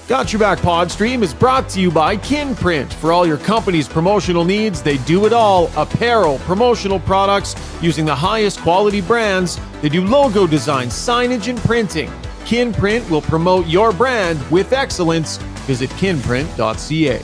Got Your Back Podstream is brought to you by Kinprint. For all your company's promotional needs, they do it all. Apparel, promotional products using the highest quality brands. They do logo design, signage, and printing. Kinprint will promote your brand with excellence. Visit kinprint.ca.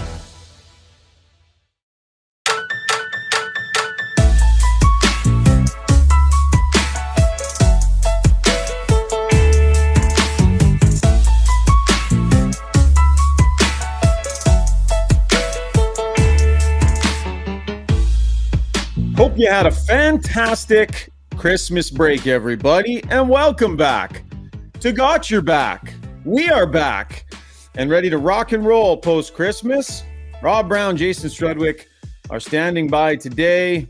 Hope you had a fantastic Christmas break, everybody, and welcome back to Got Your Back. We are back and ready to rock and roll post-Christmas. Rob Brown, Jason Strudwick are standing by today.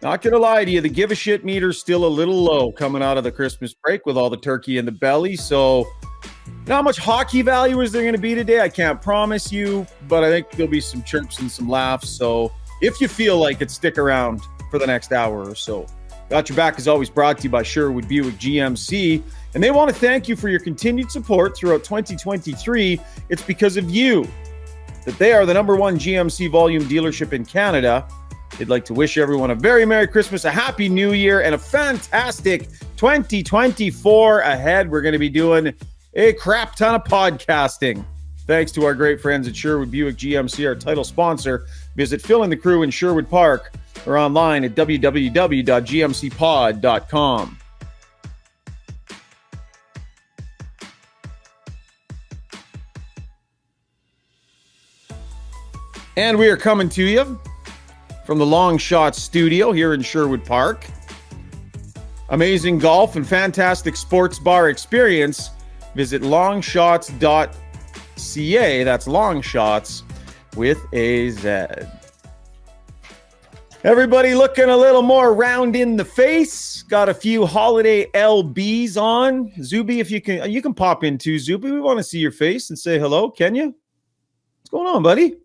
Not going to lie to you, the give a shit meter's still a little low coming out of the Christmas break with all the turkey in the belly. So not how much hockey value is there going to be today? I can't promise you, but I think there'll be some chirps and some laughs. So if you feel like it, stick around for the next hour or so. Got Your Back is always brought to you by Sherwood Buick GMC, and they want to thank you for your continued support throughout 2023. It's because of you that they are the number one GMC volume dealership in Canada. They'd like to wish everyone a very Merry Christmas, a Happy New Year, and a fantastic 2024 ahead. We're going to be doing a crap ton of podcasting. Thanks to our great friends at Sherwood Buick GMC, our title sponsor. Visit Phil and the crew in Sherwood Park or online at www.gmcpod.com. And we are coming to you from the Long Shot Studio here in Sherwood Park. Amazing golf and fantastic sports bar experience. Visit longshots.ca. That's Longshots with a Z. Everybody looking a little more round in the face. Got a few holiday LBs on. Zuby, if you can pop in too, Zuby. We want to see your face and say hello. Can you? What's going on, buddy?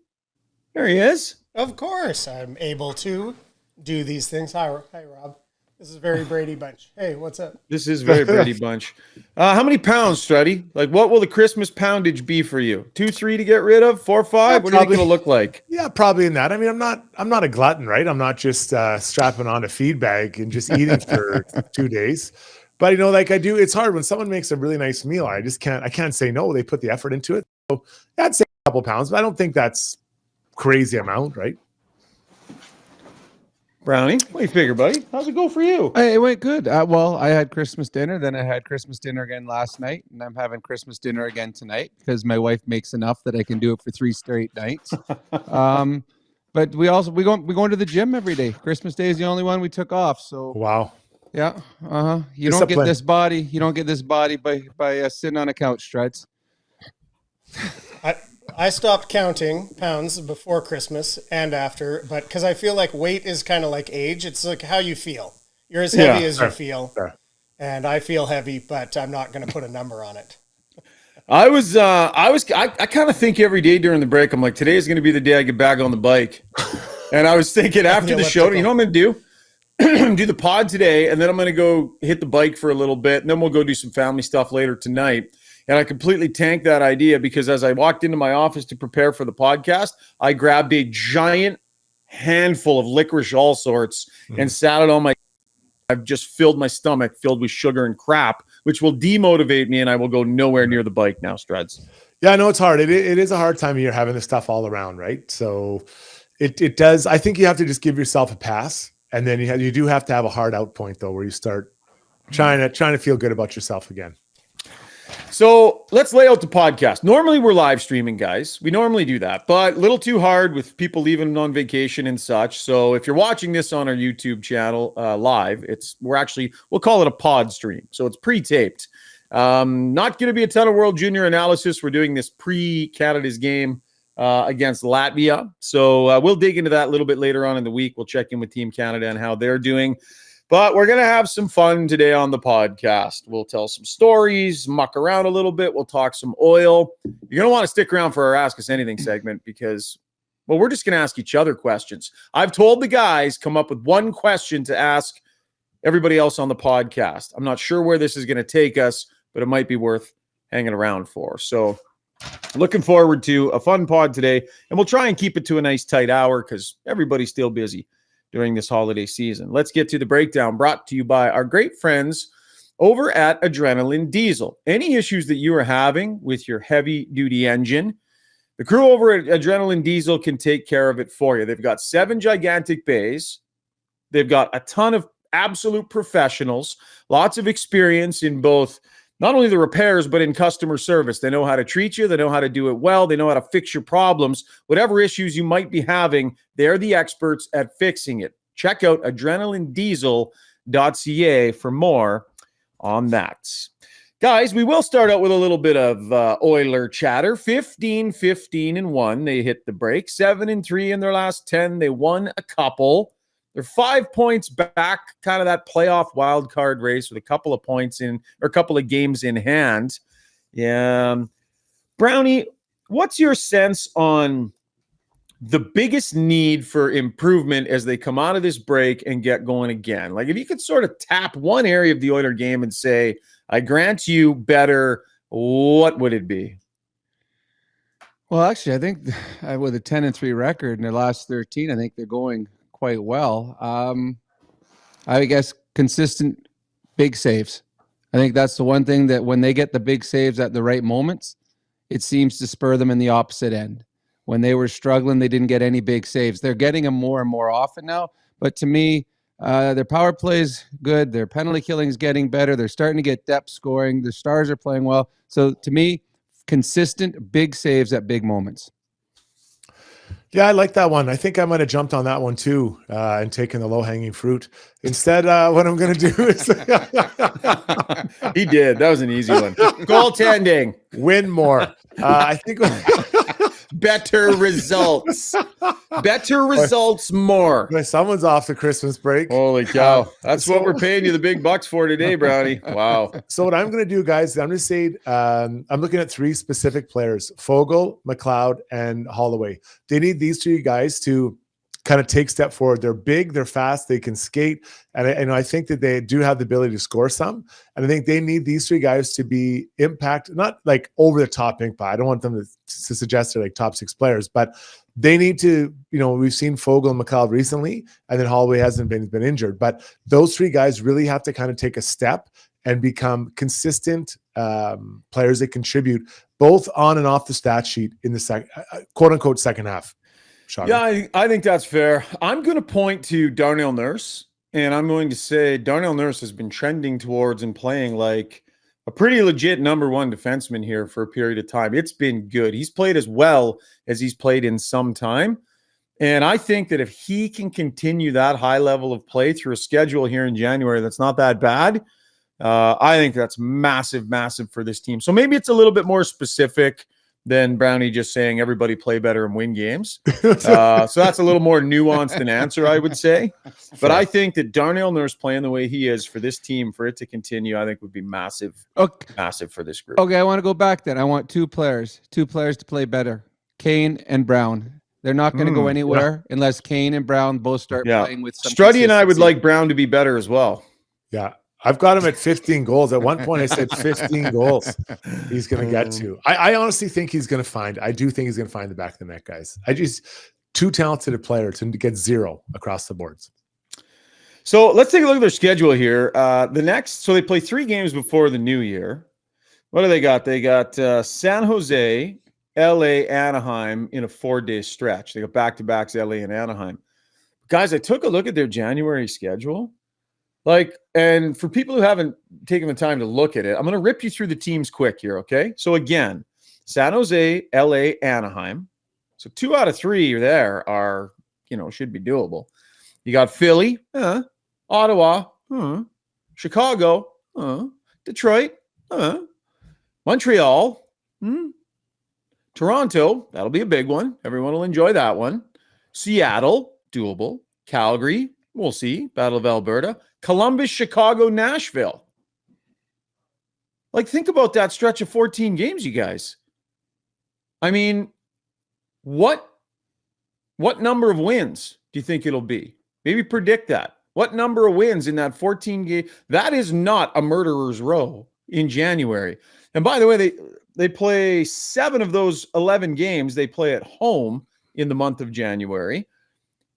There he is. Of course, I'm able to do these things. Hi, Rob. This is very Brady Bunch. Hey, what's up? This is very Brady Bunch. How many pounds, Struddy? Like, what will the Christmas poundage be for you? 2, 3 to get rid of? 4, 5? Yeah, what do you think it'll look like? Yeah, probably in that. I mean, I'm not a glutton, right? I'm not just strapping on a feed bag and just eating for 2 days. But you know, like I do, it's hard when someone makes a really nice meal. I can't say no. They put the effort into it. So yeah, I'd say a couple pounds, but I don't think that's crazy amount, right? Brownie, what do you figure, buddy? How's it go for you? It went good. Well, I had Christmas dinner, then I had Christmas dinner again last night, and I'm having Christmas dinner again tonight because my wife makes enough that I can do it for 3 straight nights. But we going to the gym every day. Christmas Day is the only one we took off. So wow, yeah, You don't get this body. You don't get this body by sitting on a couch, Struds. I stopped counting pounds before Christmas and after, but because I feel like weight is kind of like age. It's like how you feel. You're as heavy as you feel. Sure. And I feel heavy, but I'm not going to put a number on it. I kind of think every day during the break, I'm like, today is going to be the day I get back on the bike. And I was thinking after the show, you know what I'm going to do? Do the pod today, and then I'm going to go hit the bike for a little bit, and then we'll go do some family stuff later tonight. And I completely tanked that idea because as I walked into my office to prepare for the podcast, I grabbed a giant handful of licorice all sorts and sat it on my. I've just filled my stomach filled with sugar and crap, which will demotivate me, and I will go nowhere near the bike now, Struds. Yeah, I know it's hard. It is a hard time of year having this stuff all around, right? So it does. I think you have to just give yourself a pass, and then you do have to have a hard out point though, where you start trying to feel good about yourself again. So let's lay out the podcast. Normally we're live streaming, guys. We normally do that, but a little too hard with people leaving on vacation and such. So if you're watching this on our YouTube channel live, we'll call it a pod stream. So it's pre-taped. Not going to be a ton of World Junior analysis. We're doing this pre-Canada's game against Latvia. So we'll dig into that a little bit later on in the week. We'll check in with Team Canada and how they're doing. But we're going to have some fun today on the podcast. We'll tell some stories, muck around a little bit. We'll talk some oil. You're going to want to stick around for our Ask Us Anything segment because, well, we're just going to ask each other questions. I've told the guys come up with one question to ask everybody else on the podcast. I'm not sure where this is going to take us, but it might be worth hanging around for. So Looking forward to a fun pod today, and we'll try and keep it to a nice tight hour because everybody's still busy during this holiday season. Let's get to the breakdown brought to you by our great friends over at Adrenaline Diesel. Any issues that you are having with your heavy-duty engine, the crew over at Adrenaline Diesel can take care of it for you. They've got 7 gigantic bays. They've got a ton of absolute professionals, lots of experience in both not only the repairs, but in customer service. They know how to treat you. They know how to do it well. They know how to fix your problems. Whatever issues you might be having, they're the experts at fixing it. Check out adrenalinediesel.ca for more on that. Guys, we will start out with a little bit of Oiler chatter. 15-15-1. They hit the break. 7-3 in their last 10. They won a couple. They're 5 points back, kind of that playoff wild card race with a couple of points in, or a couple of games in hand. Yeah. Brownie, what's your sense on the biggest need for improvement as they come out of this break and get going again? Like, if you could sort of tap one area of the Oiler game and say, I grant you better, what would it be? Well, actually, I think with a 10-3 record in their last 13, I think they're going quite well. I guess consistent big saves. I think that's the one thing that when they get the big saves at the right moments, it seems to spur them in the opposite end. When they were struggling, they didn't get any big saves. They're getting them more and more often now. But to me, their power play is good. Their penalty killing is getting better. They're starting to get depth scoring. The stars are playing well. So to me, consistent big saves at big moments. Yeah, I like that one. I think I might have jumped on that one too and taken the low-hanging fruit. Instead, what I'm going to do is... He did. That was an easy one. Goaltending. Win more. I think... Better results. Better results more. Someone's off the Christmas break. Holy cow. That's what we're paying you the big bucks for today, Brownie. Wow. So what I'm going to do, guys, I'm going to say I'm looking at 3 specific players, Fogle, McLeod, and Holloway. They need these 3 guys to kind of take step forward. They're big, they're fast, they can skate. And I think that they do have the ability to score some. And I think they need these 3 guys to be impact, not like over the top impact. I don't want them to suggest they're like top 6 players, but they need to, we've seen Fogle and McLeod recently, and then Holloway hasn't been injured. But those 3 guys really have to kind of take a step and become consistent players that contribute both on and off the stat sheet in the quote unquote second half. Shocking. Yeah, I think that's fair. I'm going to point to Darnell Nurse, and I'm going to say Darnell Nurse has been trending towards and playing like a pretty legit number 1 defenseman here for a period of time. It's been good. He's played as well as he's played in some time. And I think that if he can continue that high level of play through a schedule here in January that's not that bad, I think that's massive, massive for this team. So maybe it's a little bit more specific than Brownie just saying everybody play better and win games. So that's a little more nuanced an answer, I would say. But I think that Darnell Nurse playing the way he is for this team, for it to continue, I think would be massive, massive for this group. Okay, I want to go back then. I want 2 players to play better, Kane and Brown. They're not going to go anywhere unless Kane and Brown both start playing with some Struddy and I would like Brown to be better as well. Yeah. I've got him at 15 goals. At one point, I said 15 goals he's going to get to. I honestly think he's going to find. I do think he's going to find the back of the net, guys. Too talented a player to get 0 across the boards. So let's take a look at their schedule here. So they play 3 games before the new year. What do they got? They got San Jose, LA, Anaheim in a 4-day stretch. They got back-to-backs, LA and Anaheim. Guys, I took a look at their January schedule. And for people who haven't taken the time to look at it, I'm going to rip you through the teams quick here, okay? So again, San Jose, LA, Anaheim. So 2 out of 3 there are, should be doable. You got Philly, Ottawa, Chicago, Detroit, Montreal, Toronto, that'll be a big one. Everyone will enjoy that one. Seattle, doable. Calgary, we'll see. Battle of Alberta. Columbus, Chicago, Nashville. Think about that stretch of 14 games, you guys. I mean, what number of wins do you think it'll be? Maybe predict that. What number of wins in that 14 game? That is not a murderer's row in January. And by the way, They play 7 of those 11 games. They play at home in the month of January.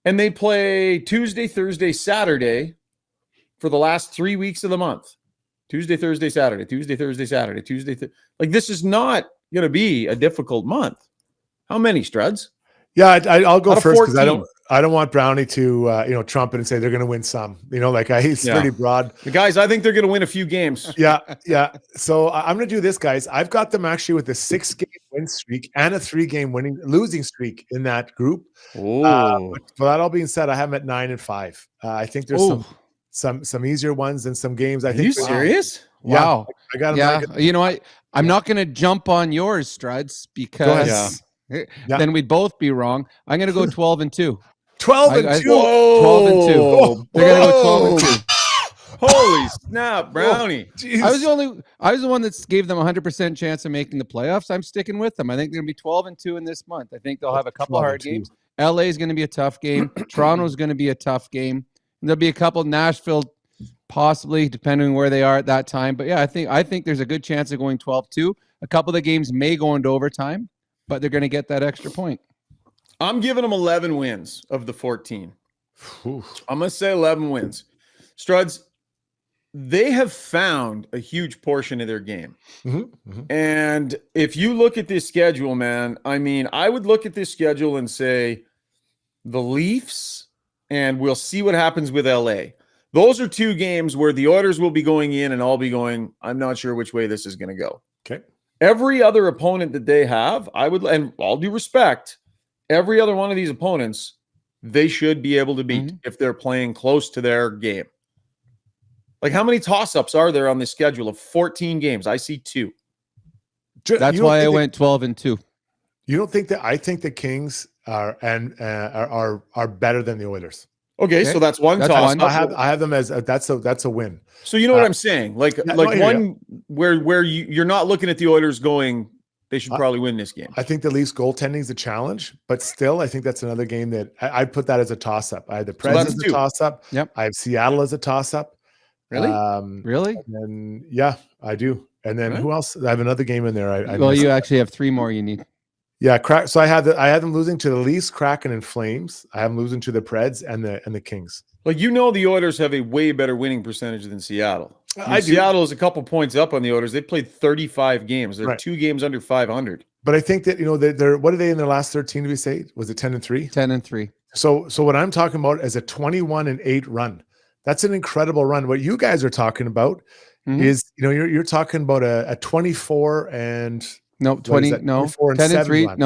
And they play Tuesday, Thursday, Saturday for the last 3 weeks of the month. Tuesday, Thursday, Saturday, Tuesday, Thursday, Saturday, like this is not going to be a difficult month. How many, Struds? Yeah, I'll go first because 14. I don't want Brownie to trumpet and say they're going to win some. He's pretty broad. The guys, I think they're going to win a few games. Yeah. So I'm going to do this, guys. I've got them actually with a 6-game win streak and a 3-game losing streak in that group. But that all being said, I have them at 9-5. I think there's some easier ones and some games. Are you serious? Wow. I got them. Yeah. You know, I'm not going to jump on yours, Struds, because then we'd both be wrong. I'm going to go 12-2. 12-2. 12-2. They're going to go 12-2. Holy snap, Brownie. I was the one that gave them 100% chance of making the playoffs. I'm sticking with them. I think they're going to be 12-2 in this month. I think they'll have a couple hard games. LA is going to be a tough game. Toronto is going to be a tough game. And there'll be a couple. Nashville, possibly, depending on where they are at that time. But yeah, I think there's a good chance of going 12-2. A couple of the games may go into overtime, but they're going to get that extra point. I'm giving them 11 wins of the 14. Oof. I'm going to say 11 wins. Struds, they have found a huge portion of their game. And if you look at this schedule, man, I mean, I would look at this schedule and say the Leafs, and we'll see what happens with LA. Those are 2 games where the Oilers will be going in and I'll be going, I'm not sure which way this is going to go. Okay. Every other opponent that they have, and all due respect, every other one of these opponents, they should be able to beat if they're playing close to their game. Like, how many toss-ups are there on the schedule of 14 games? I see 2. That's why I went 12-2. You don't think that? I think the Kings are better than the Oilers. Okay, so that's one toss. I have them as that's a win. So you know what I'm saying? Like one where you're not looking at the Oilers going, they should probably win this game. I think the Leafs goaltending is a challenge, but still, I think that's another game that I'd put that as a toss-up. I had the Preds as a toss-up. Yep. I have Seattle as a toss-up. Really? Really? And yeah, I do. And then who else? I have another game in there. You actually have 3 more you need. Yeah, so I had them losing to the Leafs, Kraken, and Flames. I have them losing to the Preds and the Kings. Like, the Oilers have a way better winning percentage than Seattle. Seattle is a couple points up on the Oilers. They played 35 games. They're 2 games under 500. But I think that they're what are they in their last 13? Did we say was it 10-3? 10-3. So what I'm talking about is a 21-8 run. That's an incredible run. What you guys are talking about is you're talking about a 24 and. No, 20. No, 10-3.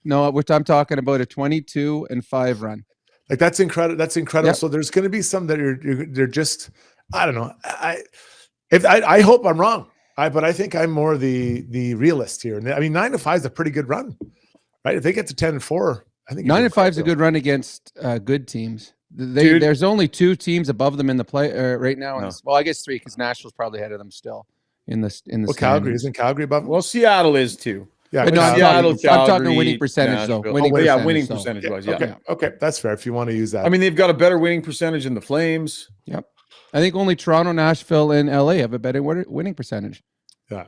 No. I'm talking about a 22-5 run. Like that's incredible. That's incredible. Yep. So there's going to be some that they're just. I don't know. I hope I'm wrong. But I think I'm more the realist here. And I mean, 9-5 is a pretty good run, right? If they get to 10-4, I think 9-5 is a good run against good teams. There's only 2 teams above them in the play right now. No. Well, I guess 3 because Nashville's probably ahead of them still. In the Calgary isn't Calgary above? Well, Seattle is too. Yeah, but I'm talking winning percentage though. Winning percentage wise. Yeah. Okay, that's fair. If you want to use that, I mean, they've got a better winning percentage than the Flames. Yep. I think only Toronto, Nashville, and LA have a better winning percentage. Yeah.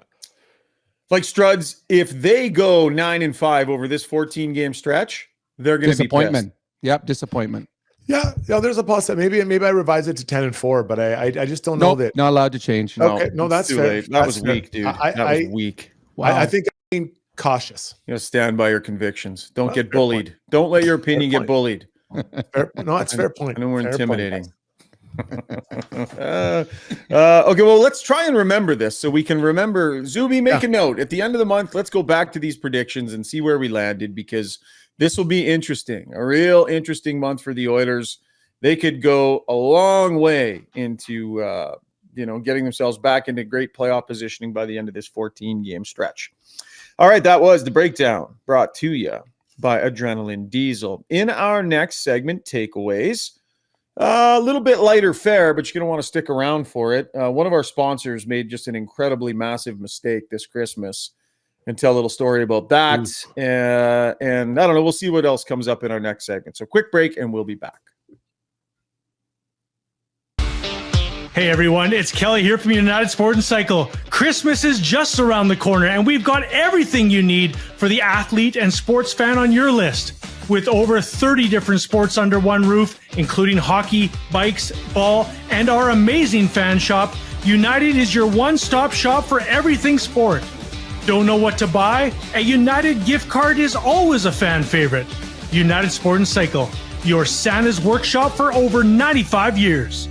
Like Struds, if they go 9-5 over this 14-game stretch, they're going to be disappointment. Yep, disappointment. Yeah, there's a possibility. Maybe I revise it to 10-4, but I just don't know that. Not allowed to change. Okay, no, that's too fair. late. That was weak, dude. That was weak. Wow. I think I'm being cautious. Stand by your convincons. Don't get bullied. Point. Don't let your opinion get bullied. It's fair point. I know we're intimidating. Okay, well, let's try and remember this so we can remember. Zuby, make a note. At the end of the month, let's go back to these predictions and see where we landed, because this will be interesting. A real interesting month for the Oilers. They could go a long way into getting themselves back into great playoff positioning by the end of this 14-game stretch. All right, that was the breakdown brought to you by Adrenaline Diesel. In our next segment, takeaways. A little bit lighter fare, but you're going to want to stick around for it. One of our sponsors made just an incredibly massive mistake this Christmas, and tell a little story about that. And I don't know, we'll see what else comes up in our next segment. So quick break and we'll be back. Hey everyone, it's Kelly here from United Sport and Cycle. Christmas is just around the corner and we've got everything you need for the athlete and sports fan on your list. With over 30 different sports under one roof, including hockey, bikes, ball, and our amazing fan shop, United is your one-stop shop for everything sport. Don't know what to buy? A United gift card is always a fan favorite. United Sport and Cycle, your Santa's workshop for over 95 years.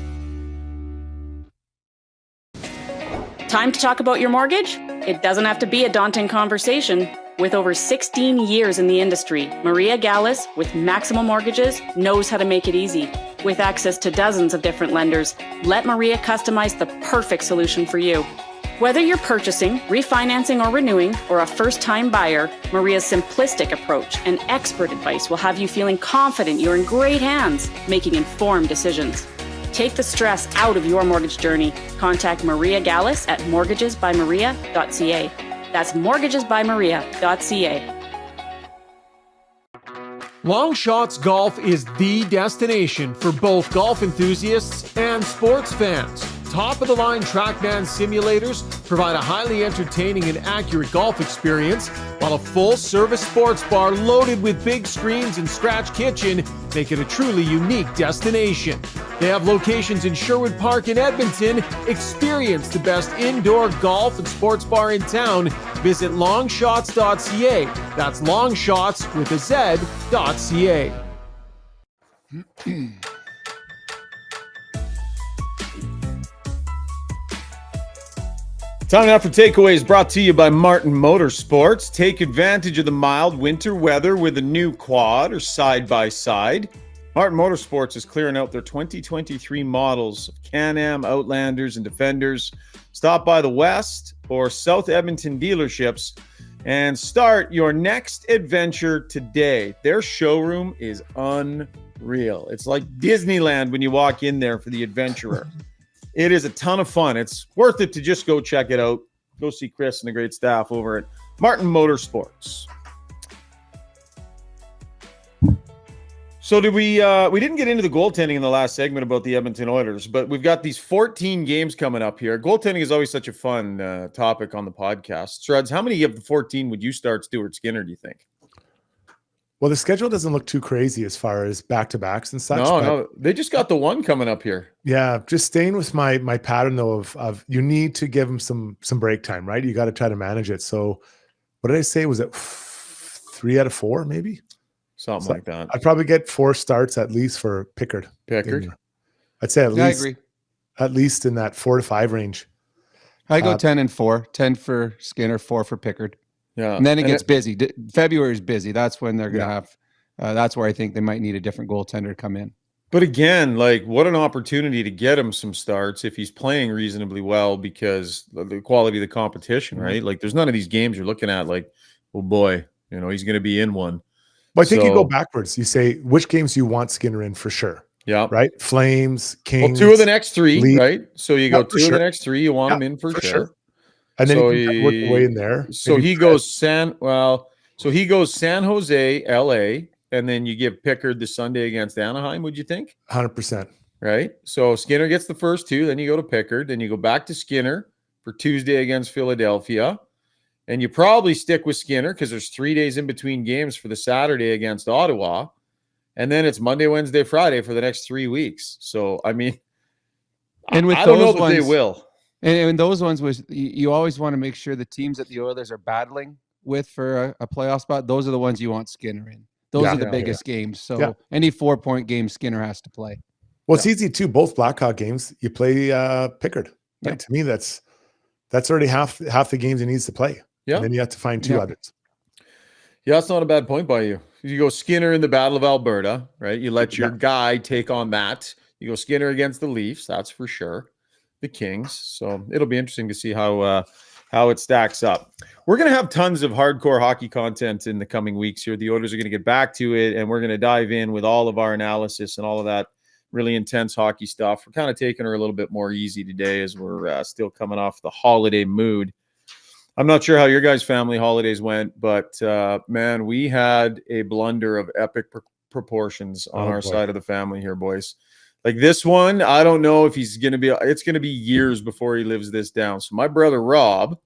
Time to talk about your mortgage? It doesn't have to be a daunting conversation. With over 16 years in the industry, Maria Gallus, with Maximum Mortgages, knows how to make it easy. With access to dozens of different lenders, let Maria customize the perfect solution for you. Whether you're purchasing, refinancing, or renewing, or a first-time buyer, Maria's simplistic approach and expert advice will have you feeling confident you're in great hands, making informed decisions. Take the stress out of your mortgage journey. Contact Maria Gallus at mortgagesbymaria.ca. That's mortgagesbymaria.ca. Long Shots Golf is the destination for both golf enthusiasts and sports fans. Top-of-the-line TrackMan simulators provide a highly entertaining and accurate golf experience, while a full-service sports bar loaded with big screens and scratch kitchen make it a truly unique destination. They have locations in Sherwood Park and Edmonton. Experience the best indoor golf and sports bar in town. Visit longshots.ca. That's longshots with a Z.ca. Time now for takeaways, brought to you by Martin Motorsports. Take advantage of the mild winter weather with a new quad or side-by-side. Martin Motorsports is clearing out their 2023 models of Can-Am, Outlanders, and Defenders. Stop by the West or South Edmonton dealerships and start your next adventure today. Their showroom is unreal. It's like Disneyland when you walk in there for the adventurer. It is a ton of fun. It's worth it to just go check it out. Go see Chris and the great staff over at Martin Motorsports. So did we didn't get into the goaltending in the last segment about the Edmonton Oilers, but we've got these 14 games coming up here. Goaltending is always such a fun topic on the podcast. Struds, how many of the 14 would you start Stuart Skinner, do you think? Well, the schedule doesn't look too crazy as far as back-to-backs and such. No, they just got the one coming up here. Yeah, just staying with my pattern though of you need to give them some break time, right? You got to try to manage it. So, what did I say? Was it 3 out of 4, maybe? Something like that. I'd probably get 4 starts at least for Pickard. I'd say at least. I agree. At least in that 4 to 5 range. I go 10 and 4. 10 for Skinner, 4 for Pickard. Yeah, and then it gets busy. February is busy. That's when they're going to have. That's where I think they might need a different goaltender to come in. But again, like, what an opportunity to get him some starts if he's playing reasonably well, because the quality of the competition, right? Like, there's none of these games you're looking at like, oh boy, he's going to be in one. Well, I think you go backwards. You say, which games you want Skinner in for sure? Yeah. Right? Flames, Kings. Well, 2 of the next 3, Leaf. Right? So you go 2 of the next 3, you want him in for sure. And then you can work your way in there. So he goes San Jose, LA, and then you give Pickard the Sunday against Anaheim, would you think? 100%. Right? So Skinner gets the first 2, then you go to Pickard, then you go back to Skinner for Tuesday against Philadelphia. And you probably stick with Skinner because there's 3 days in between games for the Saturday against Ottawa. And then it's Monday, Wednesday, Friday for the next 3 weeks. So, I mean, and with I don't know that they will. And those ones was you always want to make sure the teams that the Oilers are battling with for a playoff spot, those are the ones you want Skinner in. Those are the biggest games. So any 4-point game Skinner has to play. Well, it's easy too. Both Blackhawk games, you play Pickard. Like, to me, that's already half the games he needs to play. Yeah. And then you have to find 2 others. Yeah, that's not a bad point by you. You go Skinner in the Battle of Alberta, right? You let your guy take on that. You go Skinner against the Leafs, that's for sure. The Kings. So it'll be interesting to see how it stacks up. We're going to have tons of hardcore hockey content in the coming weeks here. The Oilers are going to get back to it, and we're going to dive in with all of our analysis and all of that really intense hockey stuff. We're kind of taking her a little bit more easy today as we're still coming off the holiday mood. I'm not sure how your guys' family holidays went, but man, we had a blunder of epic proportions on our side of the family here, boys. Like this one, I don't know if he's going to be, it's going to be years before he lives this down. So my brother, Rob,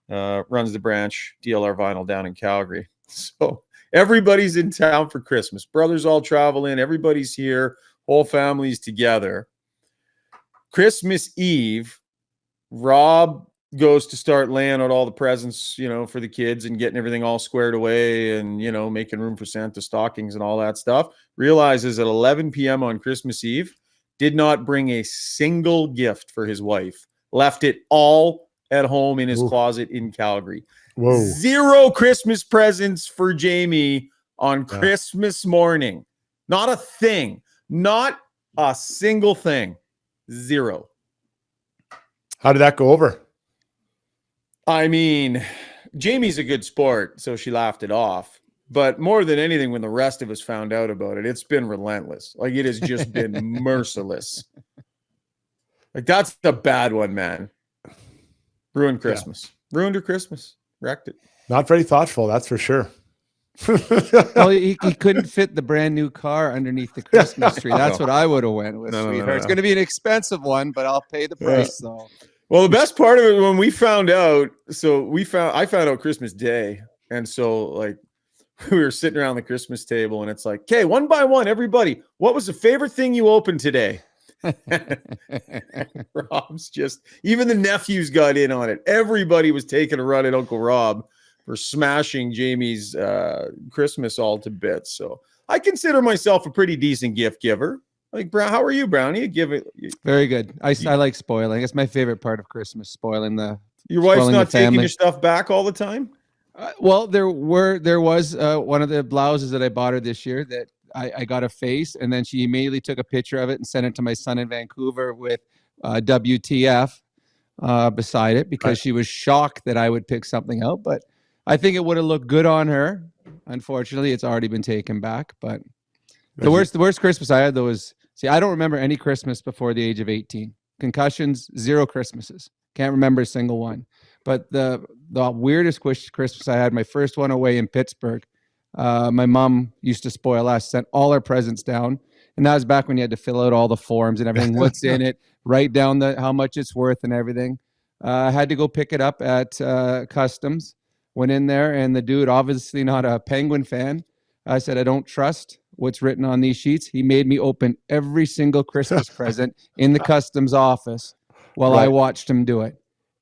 runs the branch DLR Vinyl down in Calgary. So everybody's in town for Christmas. Brothers all travel in. Everybody's here. Whole family's together. Christmas Eve, Rob goes to start laying out all the presents, for the kids and getting everything all squared away and, making room for Santa stockings and all that stuff. Realizes at 11 p.m. on Christmas Eve, did not bring a single gift for his wife. Left it all at home in his closet in Calgary. Whoa. 0 Christmas presents for Jamie on Christmas morning. Not a thing. Not a single thing. 0. How did that go over? I mean, Jamie's a good sport, so she laughed it off. But more than anything, when the rest of us found out about it, it's been relentless. Like, it has just been merciless. Like, that's the bad one, man. Ruined Christmas. Yeah. Ruined her Christmas. Wrecked it. Not very thoughtful, that's for sure. Well, he couldn't fit the brand new car underneath the Christmas tree. That's what I would have went with, sweetheart. No. It's going to be an expensive one, but I'll pay the price, though. Well, the best part of it, when we found out, I found out Christmas Day. And so, like, we were sitting around the Christmas table and it's like, okay, one by one, everybody, what was the favorite thing you opened today? Rob's just, even the nephews got in on it. Everybody was taking a run at Uncle Rob for smashing Jamie's Christmas all to bits. So I consider myself a pretty decent gift giver. Like, how are you, Brownie? Very good. I like spoiling. It's my favorite part of Christmas, spoiling your wife's not taking your stuff back all the time? Well, there was one of the blouses that I bought her this year that I got a face, and then she immediately took a picture of it and sent it to my son in Vancouver with WTF beside it, because she was shocked that I would pick something out. But I think it would have looked good on her. Unfortunately, it's already been taken back. But the worst Christmas I had, though, was, I don't remember any Christmas before the age of 18. Concussions, 0 Christmases. Can't remember a single one. But the weirdest Christmas I had, my first one away in Pittsburgh, my mom used to spoil us, sent all our presents down. And that was back when you had to fill out all the forms and everything, what's in it, write down how much it's worth and everything. I had to go pick it up at Customs. Went in there, and the dude, obviously not a Penguin fan, I said, I don't trust what's written on these sheets. He made me open every single Christmas present in the Customs office while I watched him do it.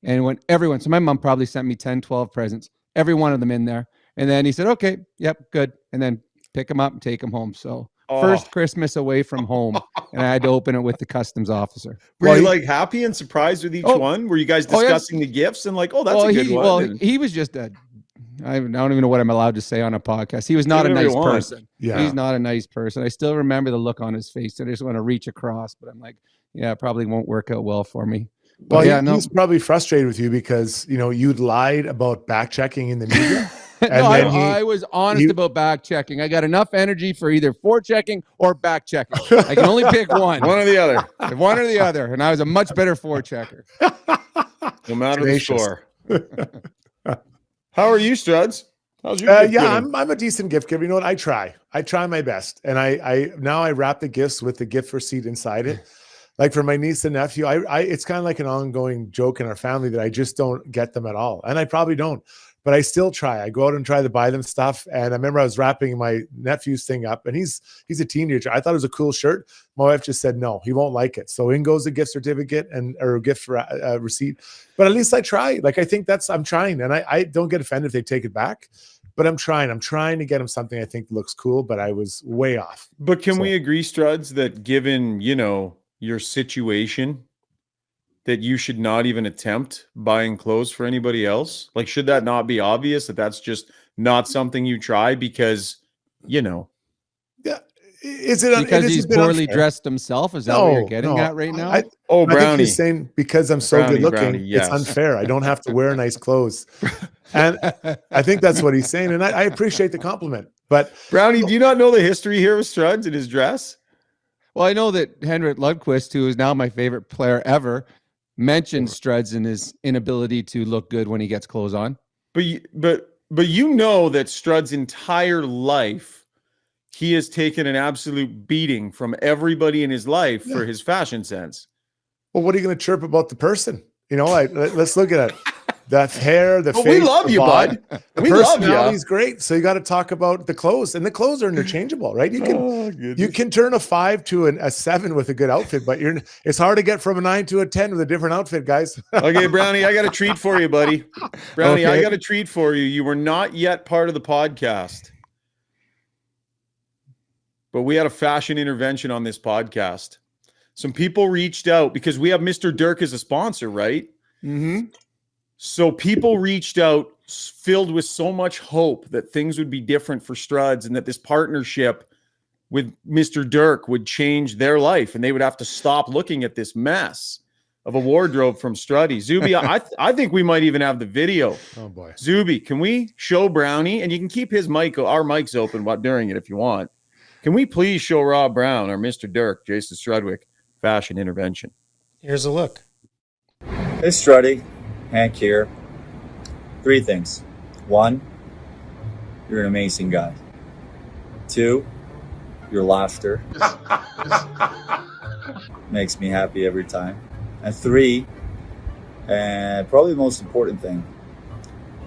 And when everyone, so my mom probably sent me 10, 12 presents, every one of them in there. And then he said, okay, yep, good. And then pick them up and take them home. So first Christmas away from home, and I had to open it with the Customs officer. Were you like happy and surprised with each one? Were you guys discussing the gifts and like, that's a good one? Well, he was just I don't even know what I'm allowed to say on a podcast. He was not a nice person. Yeah. He's not a nice person. I still remember the look on his face. I just want to reach across, but I'm like, yeah, it probably won't work out well for me. But he's probably frustrated with you because, you'd lied about back checking in the media. And I was honest about back checking. I got enough energy for either forechecking or back checking. I can only pick one. One or the other. One or the other. And I was a much better forechecker. No matter the score. How are you, Struds? How's your gift giving? I'm a decent gift giver. You know what? I try my best. And I now I wrap the gifts with the gift receipt inside it. Like for my niece and nephew, it's kind of like an ongoing joke in our family that I just don't get them at all. And I probably don't, but I still try. I go out and try to buy them stuff. And I remember I was wrapping my nephew's thing up, and he's a teenager. I thought it was a cool shirt. My wife just said, no, he won't like it. So in goes a gift certificate or a gift receipt. But at least I try. Like, I think I'm trying. And I don't get offended if they take it back. But I'm trying to get him something I think looks cool, but I was way off. But can we agree, Struds, that given, your situation, that you should not even attempt buying clothes for anybody else? Like, should that not be obvious that that's just not something you try because, Yeah. Is it because he's poorly dressed himself? Is that what you're getting at right now? Brownie. I think he's saying because I'm so good looking, it's unfair. I don't have to wear nice clothes. And I think that's what he's saying. And I appreciate the compliment. But Brownie, do you not know the history here with Struds and his dress? Well, I know that Henrik Lundqvist, who is now my favorite player ever, mentioned Struds and his inability to look good when he gets clothes on. But you know that Struds' entire life, he has taken an absolute beating from everybody in his life for his fashion sense. Well, what are you going to chirp about the person? Let's look at it. That hair, the face. We love you, bud. We love you. He's great. So you got to talk about the clothes, and the clothes are interchangeable, right? You can turn a 5 to a 7 with a good outfit, but it's hard to get from a 9 to a 10 with a different outfit, guys. Okay, Brownie, I got a treat for you, buddy. Brownie, I got a treat for you. You were not yet part of the podcast, but we had a fashion intervention on this podcast. Some people reached out because we have Mr. Dirk as a sponsor, right? Mm-hmm. So people reached out filled with so much hope that things would be different for Struds and that this partnership with Mr. Dirk would change their life and they would have to stop looking at this mess of a wardrobe from Struddy. Zuby, I think we might even have the video. Oh boy. Zuby, can we show Brownie? And you can keep our mics open during it if you want. Can we please show Rob Brown or Mr. Dirk, Jason Strudwick, fashion intervention? Here's a look. Hey Struddy, Hank here. 3 things. 1, you're an amazing guy. 2, your laughter makes me happy every time. And 3, and probably the most important thing,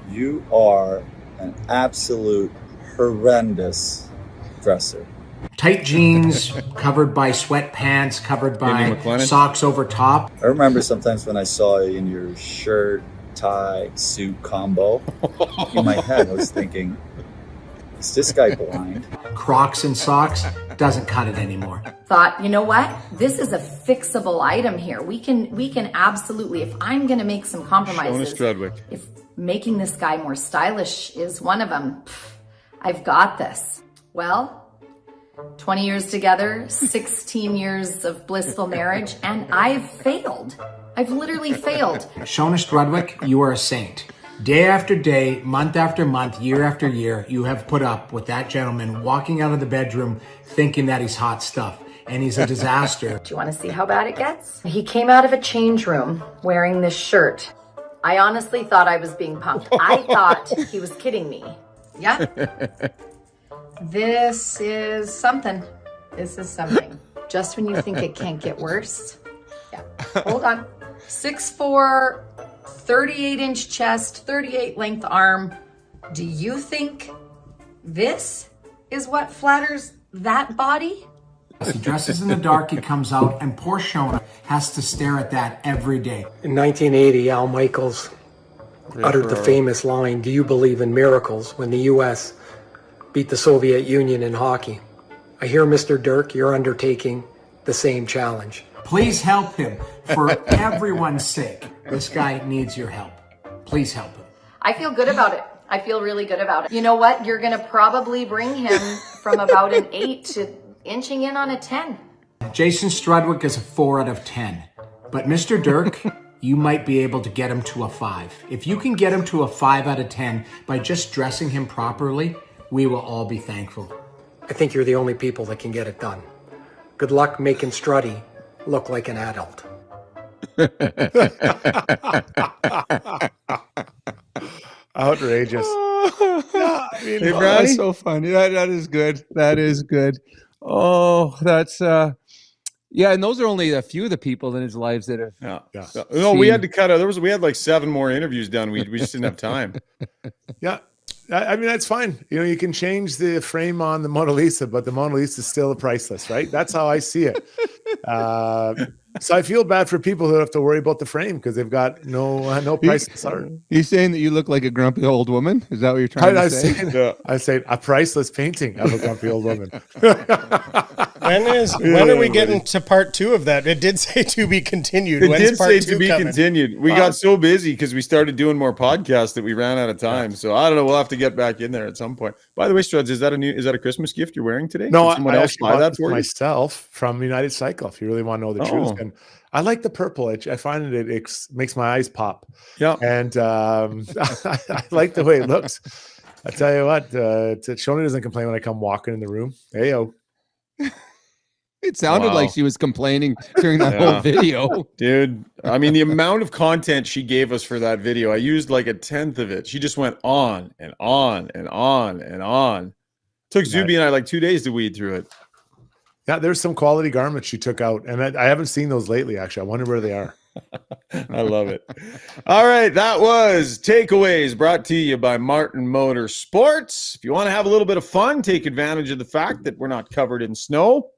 you are an absolute horrendous dresser. Tight jeans, covered by sweatpants, covered by socks over top. I remember sometimes when I saw you in your shirt, tie, suit combo, in my head I was thinking, is this guy blind? Crocs and socks doesn't cut it anymore. Thought, you know what? This is a fixable item here. We can absolutely, if I'm going to make some compromises, if making this guy more stylish is one of them, I've got this. Well, 20 years together, 16 years of blissful marriage, and I've failed. I've literally failed. Shona Strudwick, you are a saint. Day after day, month after month, year after year, you have put up with that gentleman walking out of the bedroom thinking that he's hot stuff, and he's a disaster. Do you want to see how bad it gets? He came out of a change room wearing this shirt. I honestly thought I was being punked. I thought he was kidding me. Yeah. This is something. This is something. Just when you think it can't get worse. Yeah. Hold on. 6'4", 38-inch chest, 38 length arm. Do you think this is what flatters that body? He dresses in the dark, he comes out, and poor Shona has to stare at that every day. In 1980, Al Michaels uttered the famous line, "Do you believe in miracles?" when the U.S. beat the Soviet Union in hockey. I hear, Mr. Dirk, you're undertaking the same challenge. Please help him. For everyone's sake, this guy needs your help. Please help him. I feel good about it. I feel really good about it. You know what? You're going to probably bring him from about an 8 to inching in on a 10. Jason Strudwick is a 4 out of 10. But Mr. Dirk, you might be able to get him to a 5. If you can get him to a 5 out of 10 by just dressing him properly, we will all be thankful. I think you're the only people that can get it done. Good luck making Struddy look like an adult. Outrageous. Hey, that's so funny. That is good. That is good. Oh, that's yeah, and those are only a few of the people in his lives that have. Yeah. No, we had to cut out. We had like 7 more interviews done. We just didn't have time. Yeah. I mean, that's fine. You know, you can change the frame on the Mona Lisa, but the Mona Lisa is still priceless, right? That's how I see it. So I feel bad for people who have to worry about the frame because they've got no priceless art. You saying that you look like a grumpy old woman? Is that what you're trying to say? I say a priceless painting of a grumpy old woman. When are we getting to part 2 of that? It did say to be continued. It did say to be continued. We got so busy because we started doing more podcasts that we ran out of time. So I don't know. We'll have to get back in there at some point. By the way, Struds, is that a Christmas gift you're wearing today? No, Did someone else buy that for myself from United Cycle. If you really want to know the truth, and I like the purple. I find it makes my eyes pop. Yeah, and I like the way it looks. I tell you what, Shona doesn't complain when I come walking in the room. Heyo. It sounded like she was complaining during that whole video. Dude, I mean, the amount of content she gave us for that video, I used like a 10th of it. She just went on and on and on and on. Took Zuby and I like 2 days to weed through it. Yeah, there's some quality garments she took out, and I haven't seen those lately, actually. I wonder where they are. I love it. All right, that was Takeaways brought to you by Martin Motorsports. If you want to have a little bit of fun, take advantage of the fact that we're not covered in snow.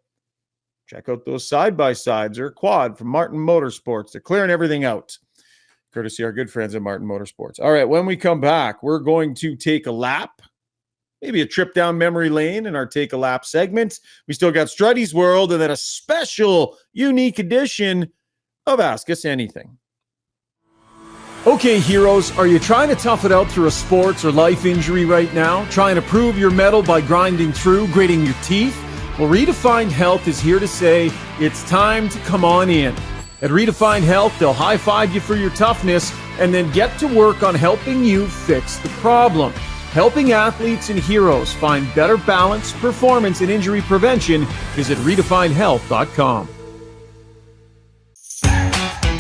Check out those side-by-sides or quad from Martin Motorsports. They're clearing everything out, courtesy our good friends at Martin Motorsports. All right, when we come back, we're going to take a lap. Maybe a trip down memory lane in our Take a Lap segment. We still got Struddy's World and then a special, unique edition of Ask Us Anything. Okay, heroes, are you trying to tough it out through a sports or life injury right now? Trying to prove your mettle by grinding through, gritting your teeth? Well, Redefined Health is here to say it's time to come on in. At Redefined Health, they'll high-five you for your toughness and then get to work on helping you fix the problem. Helping athletes and heroes find better balance, performance, and injury prevention. Visit redefinedhealth.com.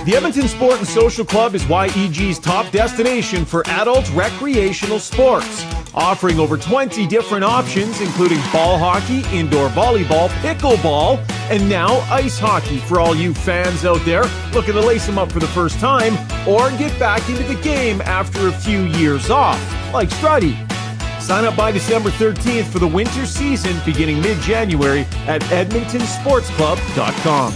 The Edmonton Sport and Social Club is YEG's top destination for adult recreational sports, offering over 20 different options, including ball hockey, indoor volleyball, pickleball, and now ice hockey for all you fans out there looking to lace them up for the first time or get back into the game after a few years off, like Struddy. Sign up by December 13th for the winter season beginning mid-January at edmontonsportsclub.com.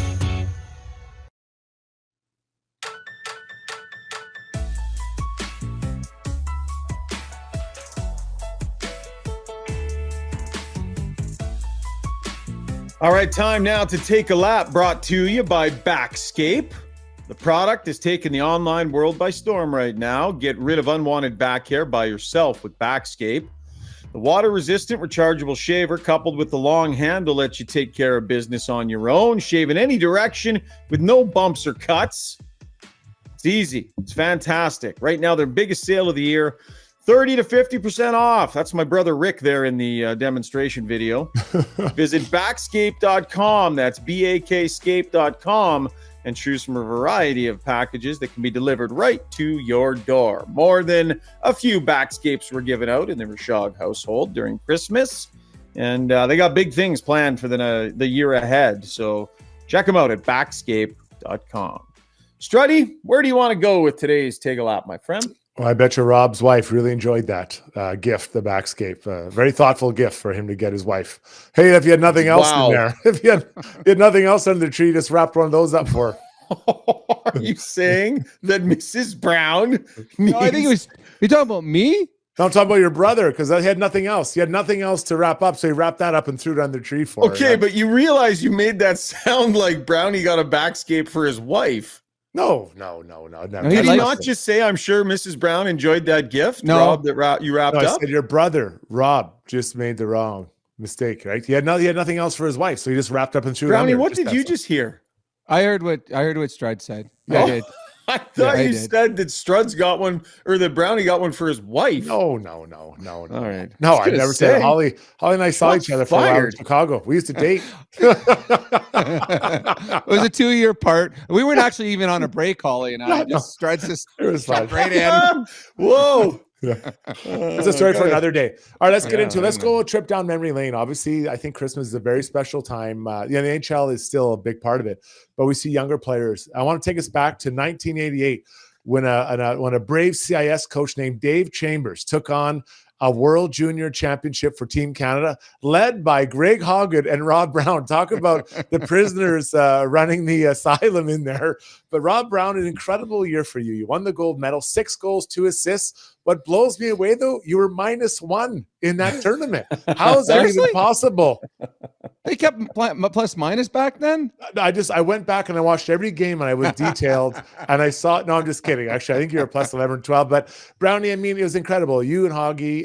All right, time now to take a lap, brought to you by Backscape. The product is taking the online world by storm right now. Get rid of unwanted back hair by yourself with Backscape. The water-resistant rechargeable shaver coupled with the long handle lets you take care of business on your own. Shave in any direction with no bumps or cuts. It's easy. It's fantastic. Right now, their biggest sale of the year, 30 to 50% off. That's my brother Rick there in the demonstration video. Visit backscape.com. That's bakscape.com and choose from a variety of packages that can be delivered right to your door. More than a few Backscapes were given out in the Rishaug household during Christmas. And they got big things planned for the year ahead. So check them out at backscape.com. Struddy, where do you want to go with today's Take a Lap, my friend? Well, I bet your Rob's wife really enjoyed that gift, the Backscape. Very thoughtful gift for him to get his wife. Hey, if you had nothing else in there, if you had nothing else under the tree, just wrapped one of those up for her. Are you saying that Mrs. Brown needs... No, I think it was... You talking about me? No, I'm talking about your brother, because he had nothing else. He had nothing else to wrap up, so he wrapped that up and threw it on the tree for her. Okay, but you realize you made that sound like Brownie got a Backscape for his wife. No. Did he not just say, I'm sure Mrs. Brown enjoyed that gift, no. Rob, that you wrapped up? I said your brother, Rob, just made the wrong mistake, right? He had nothing else for his wife, so he just wrapped up and threw it Brownie, under. what did you just hear? I heard what Strud said. I did. I thought you said that Struds got one, or that Brownie got one for his wife. No. All right. No, I never said. Holly and I saw each other for a while in Chicago. We used to date. It was a 2-year part. We weren't actually even on a break, Holly and I. Struds just jumped right in. Whoa. It's a story for another day. All right, let's get into it. Let's go a trip down memory lane. Obviously, I think Christmas is a very special time. The NHL is still a big part of it, but we see younger players. I want to take us back to 1988 when a brave CIS coach named Dave Chambers took on a World Junior Championship for Team Canada, led by Greg Hoggett and Rob Brown. Talk about the prisoners running the asylum in there. But Rob Brown, an incredible year for you. You won the gold medal, 6 goals, 2 assists. What blows me away, though, you were -1 in that tournament. How is that even possible? They kept plus minus back then? I went back and I watched every game and I was detailed and I saw it. No, I'm just kidding. Actually, I think you were plus 11 or 12. But Brownie, I mean, it was incredible. You and Hoggy,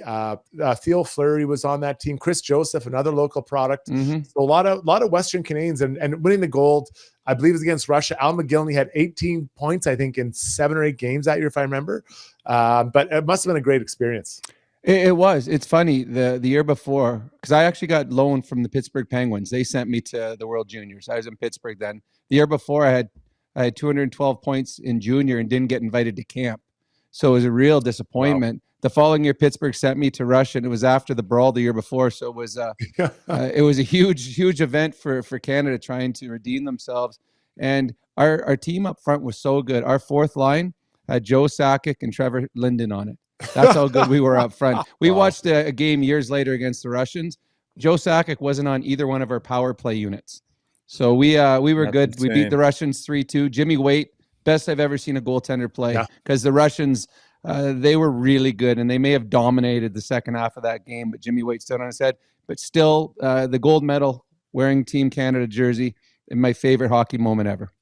Theo Fleury was on that team. Chris Joseph, another local product. Mm-hmm. So a lot of Western Canadians and winning the gold. I believe it was against Russia. Al McGillney had 18 points, I think, in 7 or 8 games that year, if I remember. But it must have been a great experience. It was. It's funny. The year before, because I actually got loaned from the Pittsburgh Penguins. They sent me to the World Juniors. I was in Pittsburgh then. The year before, I had 212 points in junior and didn't get invited to camp. So it was a real disappointment. Wow. the following year, Pittsburgh sent me to Russia, and it was after the brawl the year before. So it was a huge event for Canada trying to redeem themselves. And our team up front was so good. Our fourth line had Joe Sakic and Trevor Linden on it. That's how good we were up front. We watched a game years later against the Russians. Joe Sakic wasn't on either one of our power play units. So we were That's good. insane. We beat the Russians 3-2. Jimmy Waite, best I've ever seen a goaltender play, because the Russians, they were really good, and they may have dominated the second half of that game, but Jimmy Waite stood on his head. But still, the gold medal wearing Team Canada jersey, and my favorite hockey moment ever.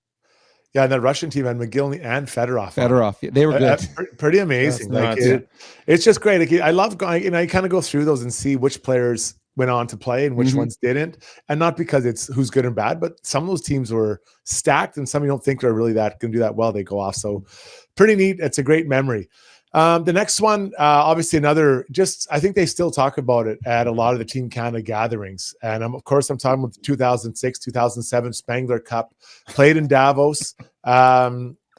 Yeah, and that Russian team had McGillney and Fedorov. They were good. Pretty amazing. It's just great. Like, I love going, and I kind of go through those and see which players went on to play and which ones didn't. And not because it's who's good and bad, but some of those teams were stacked, and some you don't think are really going to do that well, they go off. So pretty neat. It's a great memory. The next one, obviously another, I think they still talk about it at a lot of the Team Canada gatherings. And of course, I'm talking about the 2006, 2007 Spangler Cup, played in Davos,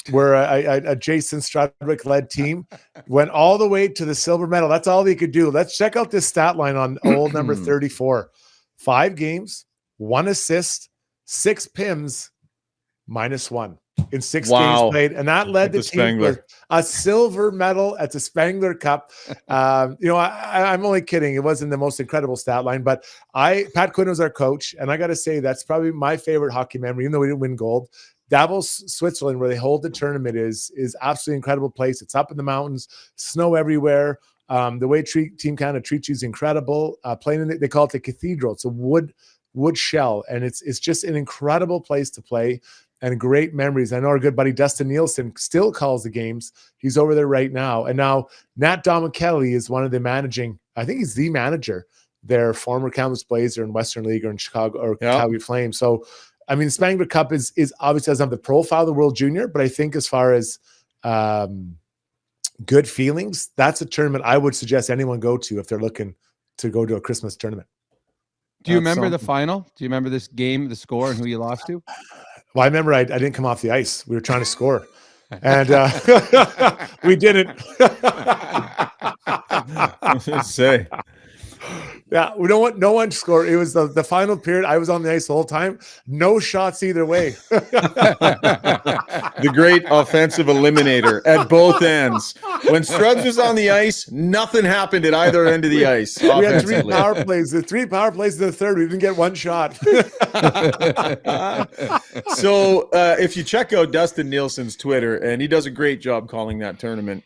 where a Jason Strudwick led team went all the way to the silver medal. That's all they could do. Let's check out this stat line on old number 34. 5 games, 1 assist, 6 PIMs, -1 in 6 games played. And that led the team with a silver medal at the Spangler Cup. I'm only kidding. It wasn't the most incredible stat line, but Pat Quinn was our coach. And I got to say, that's probably my favorite hockey memory, even though we didn't win gold. Davos, Switzerland, where they hold the tournament, is absolutely incredible place. It's up in the mountains, snow everywhere. The way Team Canada treats you is incredible. Playing in they call it the cathedral. It's a wood shell, and it's just an incredible place to play and great memories. I know our good buddy Dustin Nielsen still calls the games. He's over there right now. And now Nat Domicelli is one of the I think he's the manager, their former Kamloops Blazer in Western League or in Chicago or Calgary Flames. So I mean, the Spangler Cup is obviously doesn't have the profile of the World Junior, but I think as far as good feelings, that's a tournament I would suggest anyone go to if they're looking to go to a Christmas tournament. Do you remember the final? Do you remember this game, the score, and who you lost to? Well, I remember I didn't come off the ice. We were trying to score, and we didn't. Say. Yeah, no one scored. It was the final period. I was on the ice the whole time. No shots either way. The great offensive eliminator at both ends. When Struds was on the ice, nothing happened at either end of the ice. We had 3 power plays. The 3 power plays in the third. We didn't get 1 shot. So if you check out Dustin Nielsen's Twitter, and he does a great job calling that tournament,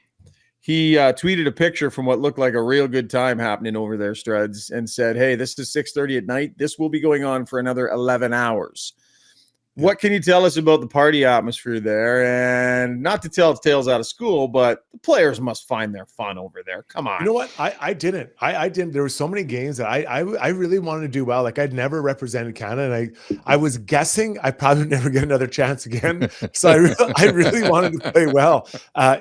he tweeted a picture from what looked like a real good time happening over there, Struds, and said, hey, this is 6:30 at night. This will be going on for another 11 hours. What can you tell us about the party atmosphere there? And not to tell tales out of school, but the players must find their fun over there. Come on. You know what? I didn't. I didn't. There were so many games that I really wanted to do well. Like, I'd never represented Canada, and I was guessing I probably would never get another chance again. So I really wanted to play well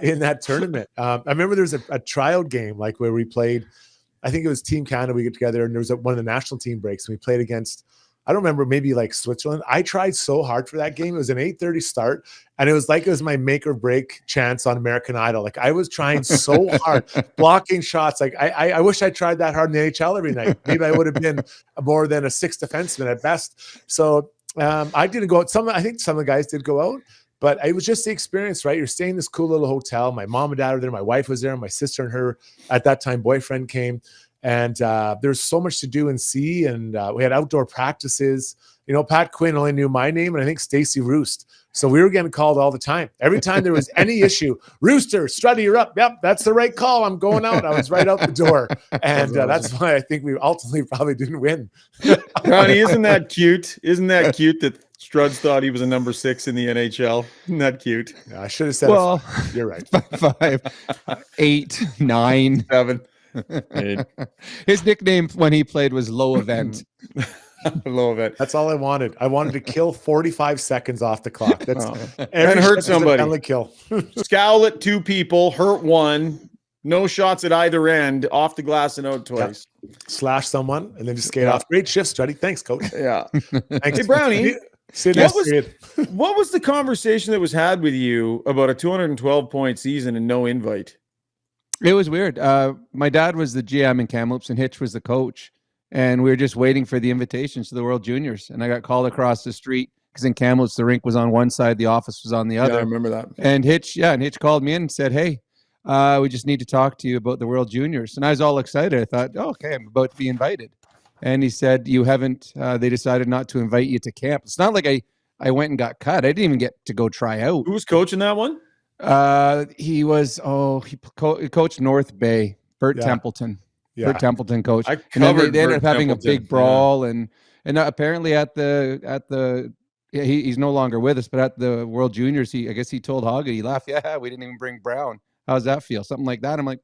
in that tournament. I remember there was a tryout game, like where we played. I think it was Team Canada. We get together, and there was one of the national team breaks, and we played against, I don't remember, maybe like Switzerland. I tried so hard for that game. It was an 8:30 start, and it was my make or break chance on American Idol. Like, I was trying so hard, blocking shots. Like, I wish I tried that hard in the NHL every night. Maybe I would have been more than a 6th defenseman at best. So I didn't go out. I think some of the guys did go out, but it was just the experience, right? You're staying in this cool little hotel. My mom and dad were there. My wife was there. My sister and her, at that time, boyfriend came. And there's so much to do and see. And we had outdoor practices. You know, Pat Quinn only knew my name and I think Stacy Roost. So we were getting called all the time. Every time there was any issue, Rooster, Struddy, you're up. Yep, that's the right call. I'm going out. I was right out the door. And that's why I think we ultimately probably didn't win. Brownie, isn't that cute? Isn't that cute that Struds thought he was a number 6 in the NHL? Isn't that cute? Yeah, I should have said you're right. 5, 8, 9, 7. His nickname when he played was Low Event. Low Event. That's all I wanted. I wanted to kill 45 seconds off the clock. That's and hurt somebody. Kill. Scowl at 2 people, hurt 1. No shots at either end, off the glass and out twice. Yeah. Slash someone and then just skate off. Great shift, Struddy. Thanks, coach. Yeah. Thanks. Hey, Brownie. What was the conversation that was had with you about a 212-point season and no invite? It was weird. My dad was the GM in Kamloops and Hitch was the coach. And we were just waiting for the invitations to the World Juniors. And I got called across the street because in Kamloops, the rink was on one side, the office was on the other. Yeah, I remember that. And Hitch called me in and said, hey, we just need to talk to you about the World Juniors. And I was all excited. I thought, oh, okay, I'm about to be invited. And he said, you haven't, they decided not to invite you to camp. It's not like I went and got cut. I didn't even get to go try out. Who was coaching that one? He was, he coached North Bay, Bert Templeton. Yeah. Bert Templeton coach. I And then covered they ended up Bert having Templeton, a big brawl. And apparently at the he's no longer with us, but at the World Juniors, I guess he told Hoggett, he laughed, yeah, we didn't even bring Brown. How's that feel? Something like that. I'm like,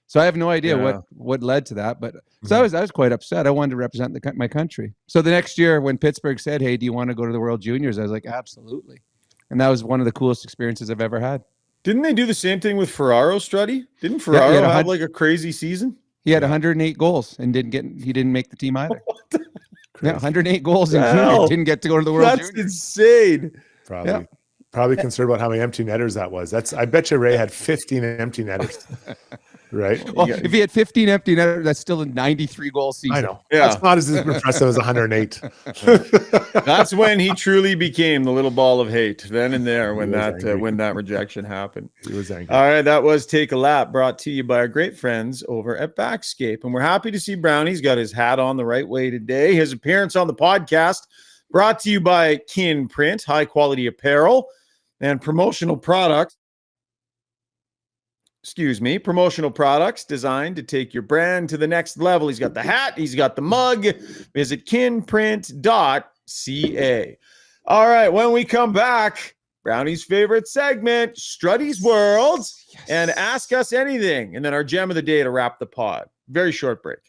so I have no idea what led to that, but so I was quite upset. I wanted to represent my country. So the next year when Pittsburgh said, hey, do you want to go to the World Juniors? I was like, absolutely. And that was one of the coolest experiences I've ever had. Didn't they do the same thing with Ferraro, Struddy? Didn't Ferraro have like a crazy season? He had 108 goals and he didn't make the team either. 108 goals and junior, didn't get to go to the World Juniors. That's insane. Probably concerned about how many empty netters that was. I bet you Ray had 15 empty netters. Right? Well, if he had 15 empty netters, that's still a 93 goal season. I know. Yeah. That's not as impressive as 108. That's when he truly became the little ball of hate. Then and there, when that rejection happened. He was angry. All right, that was Take a Lap, brought to you by our great friends over at Backscape. And we're happy to see Brownie's got his hat on the right way today. His appearance on the podcast, brought to you by Kin Print, high quality apparel and promotional products. Promotional products designed to take your brand to the next level. He's got the hat, he's got the mug. Visit kinprint.ca. All right, when we come back, Brownie's favorite segment, Struddy's World, and Ask Us Anything. And then our gem of the day to wrap the pod. Very short break.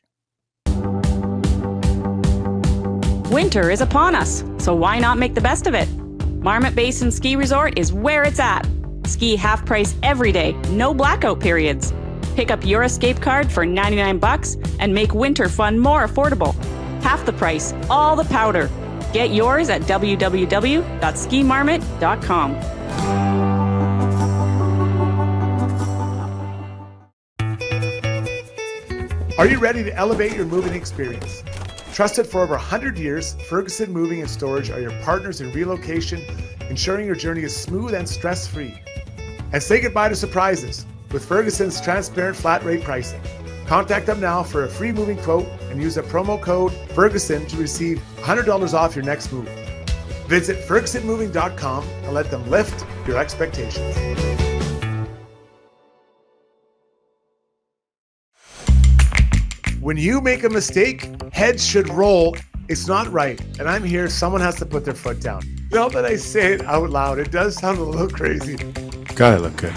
Winter is upon us, so why not make the best of it? Marmot Basin Ski Resort is where it's at. Ski half price every day, no blackout periods. Pick up your escape card for $99 and make winter fun more affordable. Half the price, all the powder. Get yours at www.skimarmot.com. Are you ready to elevate your moving experience? Trusted for over 100 years, Ferguson Moving and Storage are your partners in relocation, ensuring your journey is smooth and stress-free. And say goodbye to surprises with Ferguson's transparent flat rate pricing. Contact them now for a free moving quote and use a promo code Ferguson to receive $100 off your next move. Visit FergusonMoving.com and let them lift your expectations. When you make a mistake, heads should roll. It's not right. And I'm here, someone has to put their foot down. Now that I say it out loud, it does sound a little crazy. God, I look good.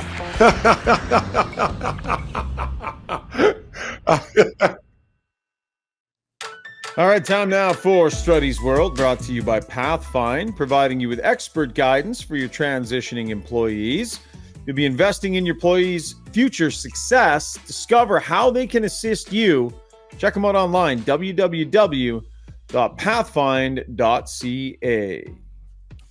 All right, time now for Struddy's World, brought to you by Pathfind, providing you with expert guidance for your transitioning employees. You'll be investing in your employees' future success. Discover how they can assist you. Check them out online, www.pathfind.ca.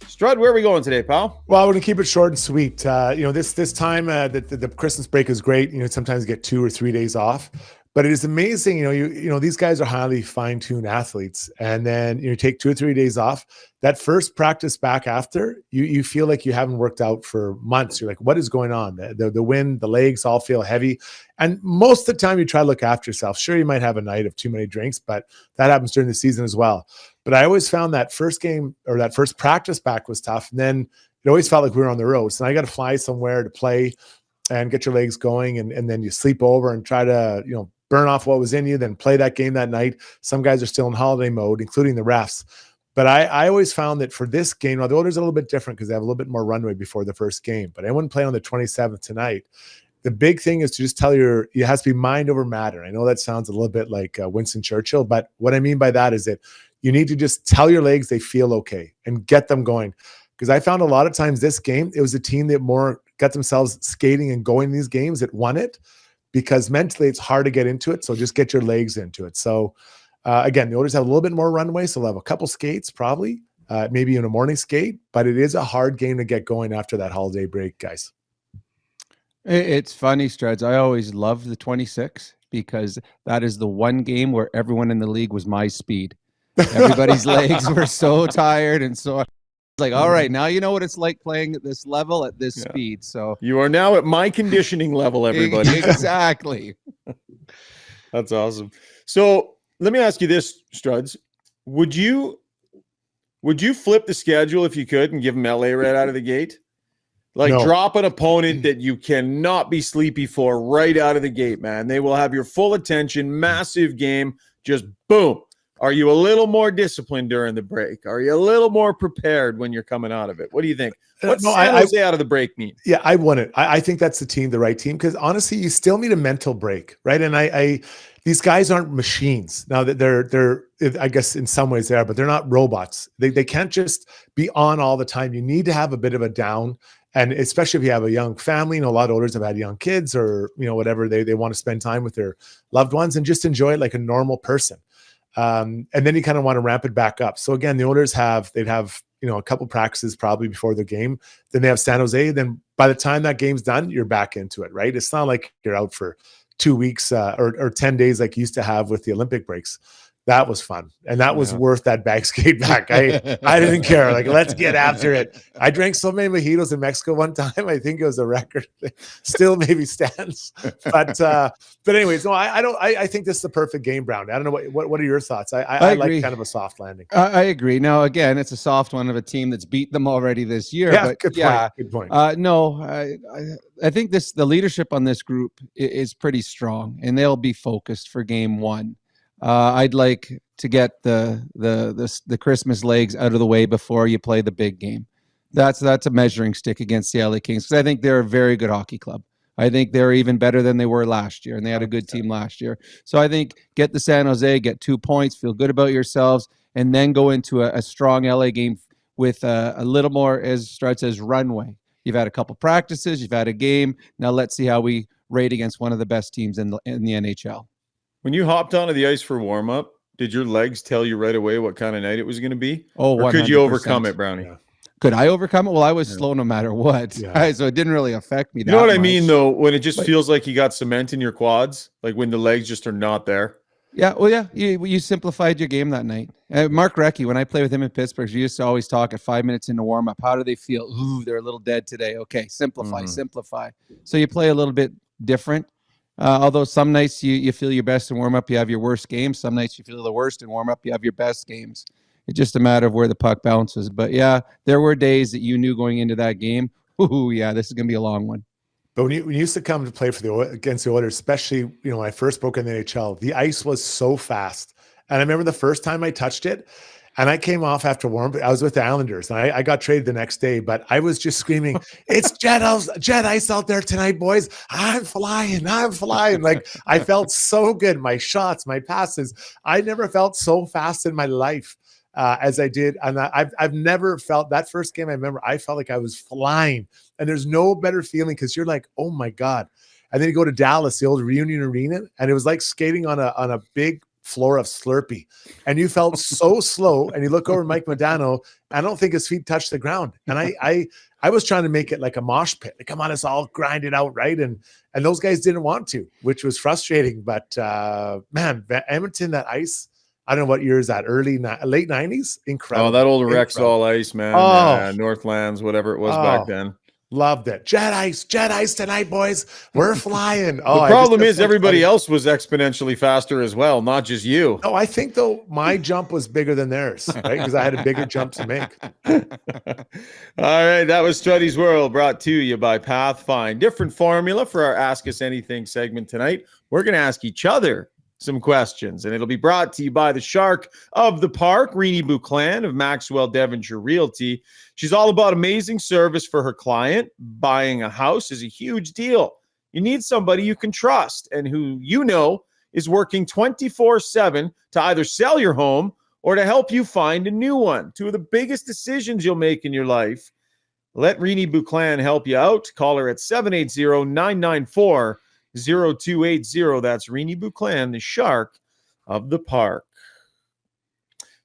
Strud, where are we going today, pal? Well, we're going to keep it short and sweet. This time, the Christmas break is great. Sometimes get 2 or 3 days off. But it is amazing, these guys are highly fine-tuned athletes, and then you take 2 or 3 days off. That first practice back after, you feel like you haven't worked out for months. You're like, what is going on? The wind, the legs all feel heavy, and most of the time you try to look after yourself. Sure, you might have a night of too many drinks, but that happens during the season as well. But I always found that first game or that first practice back was tough, and then it always felt like we were on the road. So I got to fly somewhere to play and get your legs going, and then you sleep over and try to burn off what was in you, then play that game that night. Some guys are still in holiday mode, including the refs. But I always found that for this game, the order's a little bit different because they have a little bit more runway before the first game. But I wouldn't play on the 27th tonight. The big thing is to just tell it has to be mind over matter. I know that sounds a little bit like Winston Churchill, but what I mean by that is that you need to just tell your legs they feel okay and get them going. Because I found a lot of times this game, it was a team that more got themselves skating and going these games that won it. Because mentally it's hard to get into it. So just get your legs into it. So again, the Oilers have a little bit more runway. So they'll have a couple skates probably, maybe in a morning skate, but it is a hard game to get going after that holiday break, guys. It's funny, Struds. I always loved the 26 because that is the one game where everyone in the league was my speed. Everybody's legs were so tired, and so I was like, all right, now you know what it's like playing at this level at this speed. So you are now at my conditioning level, everybody. Exactly. That's awesome. So let me ask you this, Struds. Would you flip the schedule if you could and give them LA right out of the gate? Like drop an opponent that you cannot be sleepy for right out of the gate, man. They will have your full attention, massive game, just boom. Are you a little more disciplined during the break? Are you a little more prepared when you're coming out of it? What do you think? What's San Jose out of the break mean? Yeah, I want it. I think that's the right team, because honestly, you still need a mental break, right? And these guys aren't machines. Now that they're I guess in some ways they are, but they're not robots. They can't just be on all the time. You need to have a bit of a down. And especially if you have a young family, a lot of owners have had young kids, or whatever, they want to spend time with their loved ones and just enjoy it like a normal person. And then you kind of want to ramp it back up. So again, the owners they'd have a couple practices probably before the game. Then they have San Jose. Then by the time that game's done, you're back into it, right? It's not like you're out for 2 weeks or 10 days like you used to have with the Olympic breaks. That was fun. And that was worth that bag skate back. I didn't care. Like, let's get after it. I drank so many mojitos in Mexico one time. I think it was a record. Still maybe stands. But anyways, no, I think this is the perfect game, Brown. I don't know what are your thoughts? I like kind of a soft landing. I agree. Now, again, it's a soft one of a team that's beat them already this year. Yeah, but good point. No, I think the leadership on this group is pretty strong, and they'll be focused for game one. I'd like to get the Christmas legs out of the way before you play the big game. That's a measuring stick against the LA Kings, because I think they're a very good hockey club. I think they're even better than they were last year, and they had a good team last year. So I think get the San Jose, get 2 points, feel good about yourselves, and then go into a strong LA game with a little more, as Strud says, runway. You've had a couple practices, you've had a game. Now let's see how we rate against one of the best teams in the NHL. When you hopped onto the ice for warm-up, did your legs tell you right away what kind of night it was going to be? Oh, or could you overcome it, Brownie? Yeah. Could I overcome it? Well, I was slow no matter what. Yeah. So it didn't really affect me. You know what I mean, though, when it just feels like you got cement in your quads, like when the legs just are not there. Yeah, well, yeah, you simplified your game that night. Mark Recchi, when I played with him in Pittsburgh, we used to always talk at 5 minutes into warm-up. How do they feel? Ooh, they're a little dead today. Okay, simplify. So you play a little bit different. Although some nights you feel your best in warm-up, you have your worst games. Some nights you feel the worst in warm-up, you have your best games. It's just a matter of where the puck bounces. But yeah, there were days that you knew going into that game, ooh, yeah, this is going to be a long one. But when you used to come to play against the Oilers, especially when I first broke in the NHL, the ice was so fast. And I remember the first time I touched it, and I came off after warm. I was with the Islanders, and I got traded the next day. But I was just screaming, "It's jet ice out there tonight, boys! I'm flying! Like, I felt so good. My shots, my passes. I never felt so fast in my life as I did. And I've never felt that first game. I remember I felt like I was flying. And there's no better feeling, because you're like, oh my God. And then you go to Dallas, the old Reunion Arena, and it was like skating on a big floor of Slurpee, and you felt so slow. And you look over Mike Modano, I don't think his feet touched the ground. And I was trying to make it like a mosh pit. Like, come on, it's all grinded out, right? And those guys didn't want to, which was frustrating. But man, Edmonton, that ice, I don't know what year is that, late 90s? Incredible. Oh, that old Rexall ice, man. Oh. Northlands, whatever it was back then. Loved it. Jet ice tonight, boys. We're flying. The problem is everybody else was exponentially faster as well, not just you. No, I think, though, my jump was bigger than theirs, right? Because I had a bigger jump to make. All right, that was Struddy's World, brought to you by Pathfind. Different formula for our Ask Us Anything segment tonight. We're going to ask each other some questions, and it'll be brought to you by the Shark of the Park, Renee Buclan of Maxwell Devonshire Realty. She's all about amazing service for her client. Buying a house is a huge deal. You need somebody you can trust and who is working 24/7 to either sell your home or to help you find a new one. Two of the biggest decisions you'll make in your life. Let Renee Buclan help you out. Call her at 780-994-0280. That's Renee Buclan, the Shark of the Park.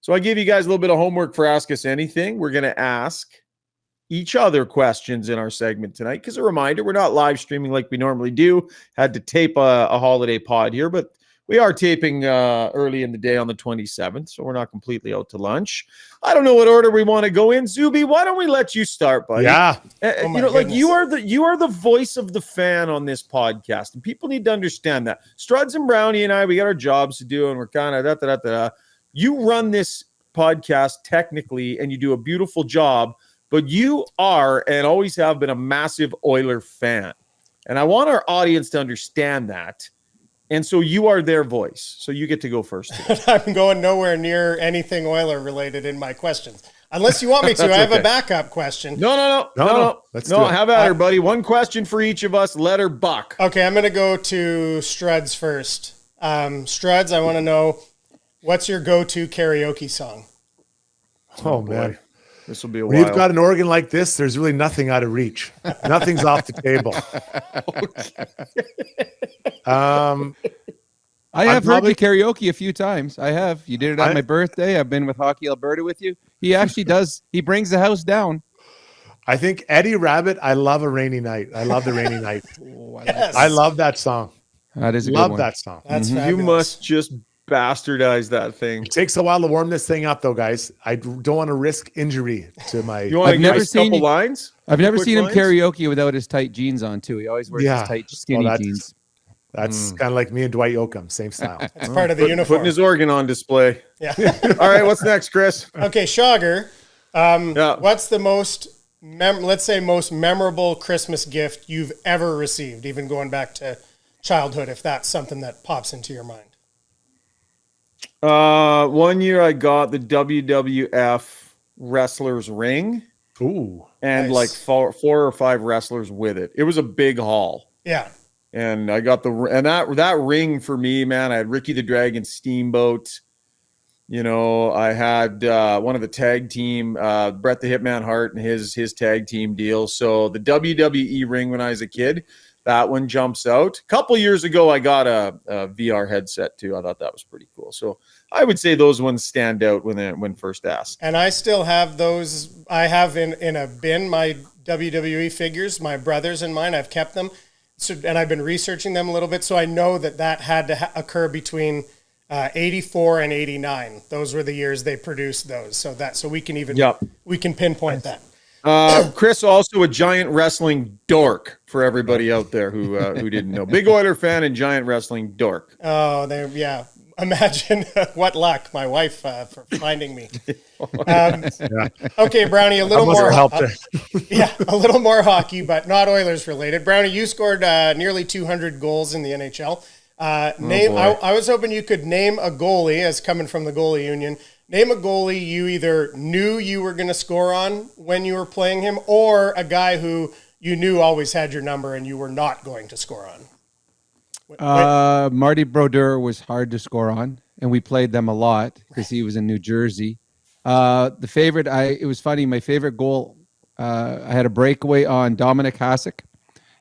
So I gave you guys a little bit of homework for Ask Us Anything. We're going to ask each other questions in our segment tonight. Because a reminder, we're not live streaming like we normally do. Had to tape a holiday pod here, but we are taping early in the day on the 27th, so we're not completely out to lunch. I don't know what order we want to go in. Zuby, why don't we let you start, buddy? Yeah. Like you are the voice of the fan on this podcast, and people need to understand that. Struds and Brownie and I, we got our jobs to do, and we're kind of You run this podcast technically, and you do a beautiful job, but you are and always have been a massive Oiler fan, and I want our audience to understand that. And so you are their voice. So you get to go first. I'm going nowhere near anything Oiler related in my questions. Unless you want me to. I have a backup question. No. Let's do it. Have at her, buddy. One question for each of us. Let her buck. Okay, I'm going to go to Struds first. Struds, I want to know, what's your go-to karaoke song? Oh, man. This will be a when while. you've got an organ like this, there's really nothing out of reach. Nothing's off the table. I have heard you karaoke a few times. I have. You did it on my birthday. I've been with Hockey Alberta with you. He actually does. He brings the house down. I think Eddie Rabbit, I love a rainy night. I love the rainy night. Yes. I love that song. That is a love good one. that song. That's You fabulous. must just bastardize that thing. It takes a while to warm this thing up, though, guys. I don't want to risk injury to my. You want to never give us a seen couple you- lines? I've never Quick seen him lines? karaoke without his tight jeans on, too. He always wears his tight, skinny jeans. That's kind of like me and Dwight Yoakam, same style. It's part of the uniform. Putting his organ on display. Yeah. All right, what's next, Chris? Okay, Schauger. What's the most, let's say, most memorable Christmas gift you've ever received, even going back to childhood, if that's something that pops into your mind? 1 year I got the WWF wrestler's ring. Ooh. And Nice. like four or five wrestlers with it. It was a big haul. Yeah. And I got that ring for me, man. I had Ricky the Dragon Steamboat. You know, I had one of the tag team, Bret the Hitman Hart and his tag team deal. So the WWE ring when I was a kid, that one jumps out. A couple years ago, I got a VR headset too. I thought that was pretty cool. So I would say those ones stand out when first asked. And I still have those. I have in a bin my WWE figures, my brothers and mine. I've kept them. So, and I've been researching them a little bit. So I know that had to occur between 84 and 89. Those were the years they produced those. So we can even we can pinpoint that. Chris, also a giant wrestling dork for everybody out there who didn't know. Big Oiler fan and giant wrestling dork. Oh, yeah. Imagine what luck, my wife, for finding me. Okay, Brownie, a little more a little more hockey, but not Oilers related. Brownie, you scored nearly 200 goals in the NHL. I was hoping you could name a goalie, as coming from the goalie union. Name a goalie you either knew you were going to score on when you were playing him, or a guy who you knew always had your number and you were not going to score on. Marty Brodeur was hard to score on, and we played them a lot because he was in New Jersey. It was funny. My favorite goal, I had a breakaway on Dominic Hasek,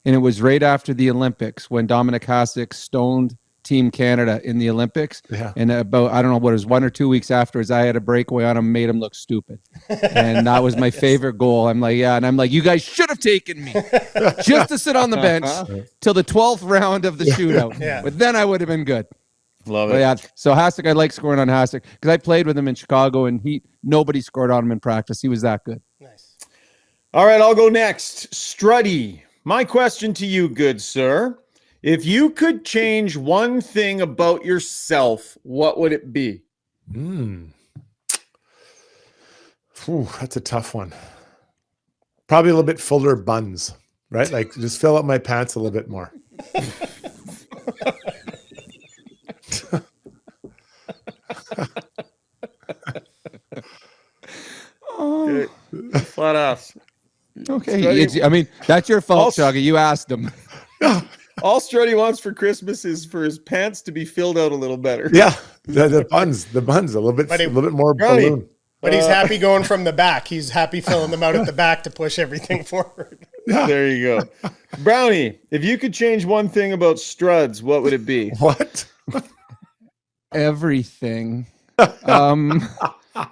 and it was right after the Olympics when Dominic Hasek stoned Team Canada in the Olympics. Yeah. And about, I don't know what it was, 1 or 2 weeks afterwards, I had a breakaway on him, made him look stupid. And that was my favorite goal. I'm like, you guys should have taken me just to sit on the bench till the 12th round of the shootout. Yeah. But then I would have been good. Love it. Yeah. So Hasek, I like scoring on Hasek because I played with him in Chicago and nobody scored on him in practice. He was that good. Nice. All right, I'll go next. Struddy, my question to you, good sir. If you could change one thing about yourself, what would it be? Ooh, that's a tough one. Probably a little bit fuller buns, right? Like just fill up my pants a little bit more. Okay. Flat ass. Okay. That's your fault, Shuggy. You asked him. All Struddy wants for Christmas is for his pants to be filled out a little better. Yeah, the buns, a little bit more balloon. But he's happy going from the back. He's happy filling them out at the back to push everything forward. Yeah. There you go. Brownie, if you could change one thing about Struds, what would it be? What? Everything. Well,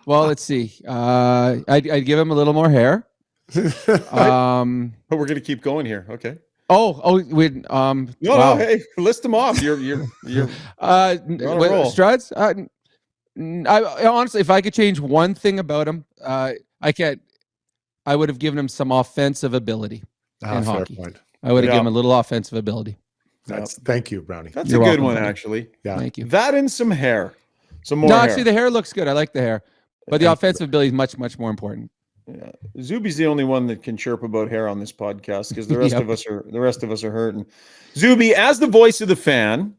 let's see. I'd give him a little more hair. But we're gonna keep going here. Okay. Wow. Hey, list them off. You're on a roll. Struds. Honestly, if I could change one thing about him, I can't. I would have given him some offensive ability in hockey. Point. I would have given him a little offensive ability. Thank you, Brownie. That's You're a good one, buddy. Actually. Yeah. Thank you. That and some hair. Some more. No, hair. actually, the hair looks good. I like the hair, but the offensive ability is much, much more important. Yeah, Zuby's the only one that can chirp about hair on this podcast because the rest of us are hurting. Zuby, as the voice of the fan,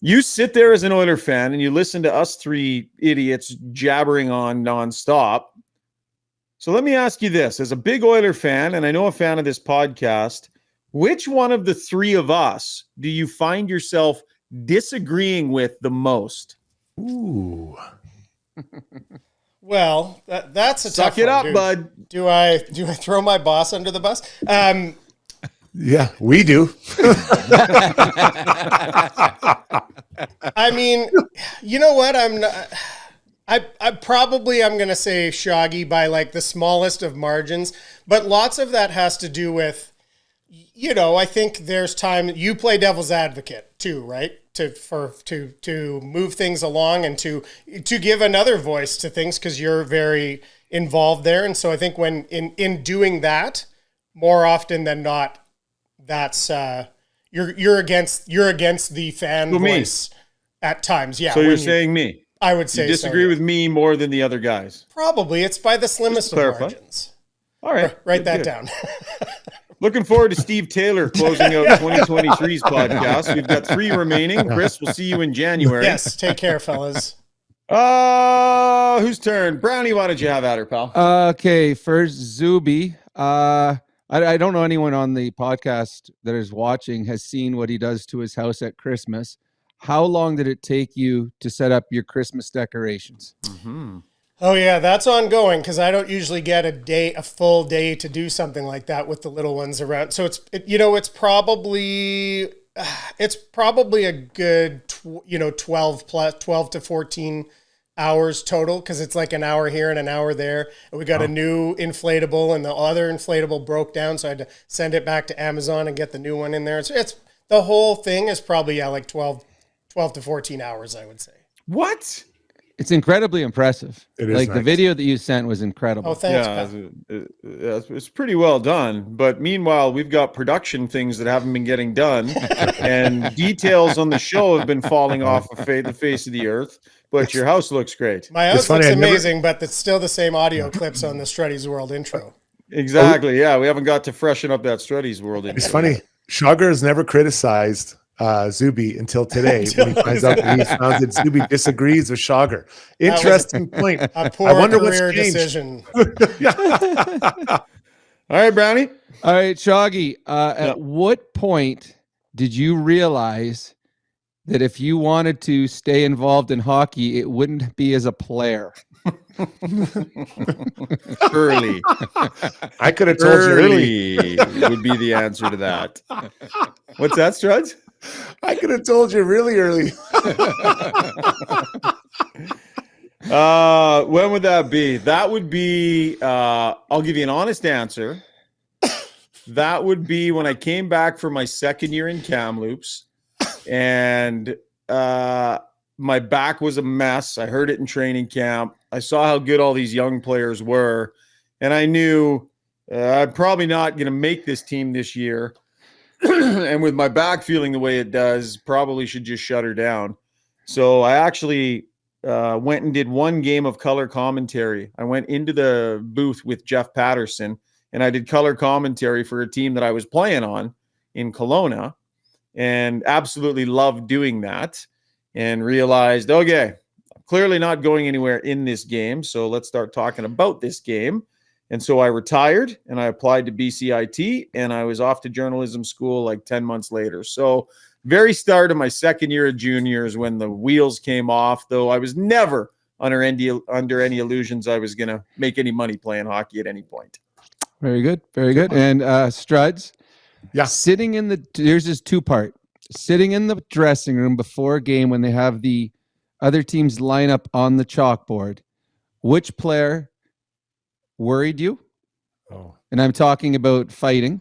you sit there as an Oiler fan and you listen to us three idiots jabbering on nonstop. So let me ask you this: as a big Oiler fan, and I know a fan of this podcast, which one of the three of us do you find yourself disagreeing with the most? Ooh. Well, that's a Suck tough it one, up, dude. bud. Do I throw my boss under the bus? Yeah, we do. I mean, you know what? I'm going to say Shoggy by like the smallest of margins, but lots of that has to do with, I think there's time you play devil's advocate too, right? To move things along and to give another voice to things because you're very involved there. And so I think when in doing that, more often than not, that's you're against the fan voice at times. Yeah. So you're saying me? I would say you disagree with me more than the other guys. Probably. It's by the slimmest of margins. All right. Write that down. Looking forward to Steve Taylor closing out 2023's podcast. We've got 3 remaining. Chris, we'll see you in January. Yes, take care, fellas. Whose turn? Brownie, why don't you have at her, pal? Okay, first Zuby. I don't know anyone on the podcast that is watching has seen what he does to his house at Christmas. How long did it take you to set up your Christmas decorations? Mm-hmm. Oh yeah, that's ongoing because I don't usually get a full day to do something like that with the little ones around. So it's probably a good 12 to 14 hours total because it's like an hour here and an hour there. And we got a new inflatable and the other inflatable broke down, so I had to send it back to Amazon and get the new one in there. It's the whole thing is probably like 12 to 14 hours, I would say. What? It's incredibly impressive. It is like nice. the video that you sent was incredible. Oh, thanks. Yeah, it's pretty well done. But meanwhile, we've got production things that haven't been getting done, and details on the show have been falling off of the face of the earth. But your house looks great. My house looks amazing, but it's still the same audio clips on the Struddy's World intro. Exactly. Yeah, we haven't got to freshen up that Struddy's World intro. It's funny. Shogger has never criticized Zuby until today when he finds out that he found that Zuby disagrees with Shogger. Interesting point. A poor I wonder what's career changed. decision. All right, Brownie. All right, Shoggy. At what point did you realize that if you wanted to stay involved in hockey, it wouldn't be as a player? Early. I could have told you early. Would be the answer to that. What's that, Struds? I could have told you really early. When would that be? That would be, I'll give you an honest answer. That would be when I came back for my second year in Kamloops and my back was a mess. I heard it in training camp. I saw how good all these young players were, and I knew I'm probably not going to make this team this year. And with my back feeling the way it does, probably should just shut her down. So I actually went and did one game of color commentary. I went into the booth with Jeff Patterson, and I did color commentary for a team that I was playing on in Kelowna, and absolutely loved doing that, and realized, okay, I'm clearly not going anywhere in this game, so let's start talking about this game. And so I retired and I applied to BCIT, and I was off to journalism school like 10 months later. So very start of my second year of juniors when the wheels came off, though I was never under any illusions I was going to make any money playing hockey at any point. Very good. Very good. And Struds, yeah, here's his 2-part. Sitting in the dressing room before a game when they have the other team's lineup on the chalkboard, which player worried you And I'm talking about fighting.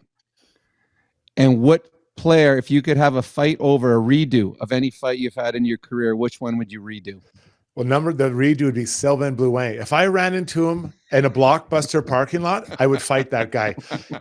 And what player, if you could have a fight over a redo of any fight you've had in your career, which one would you redo? Well, the redo would be Sylvain Blouin. If I ran into him in a Blockbuster parking lot, I would fight that guy.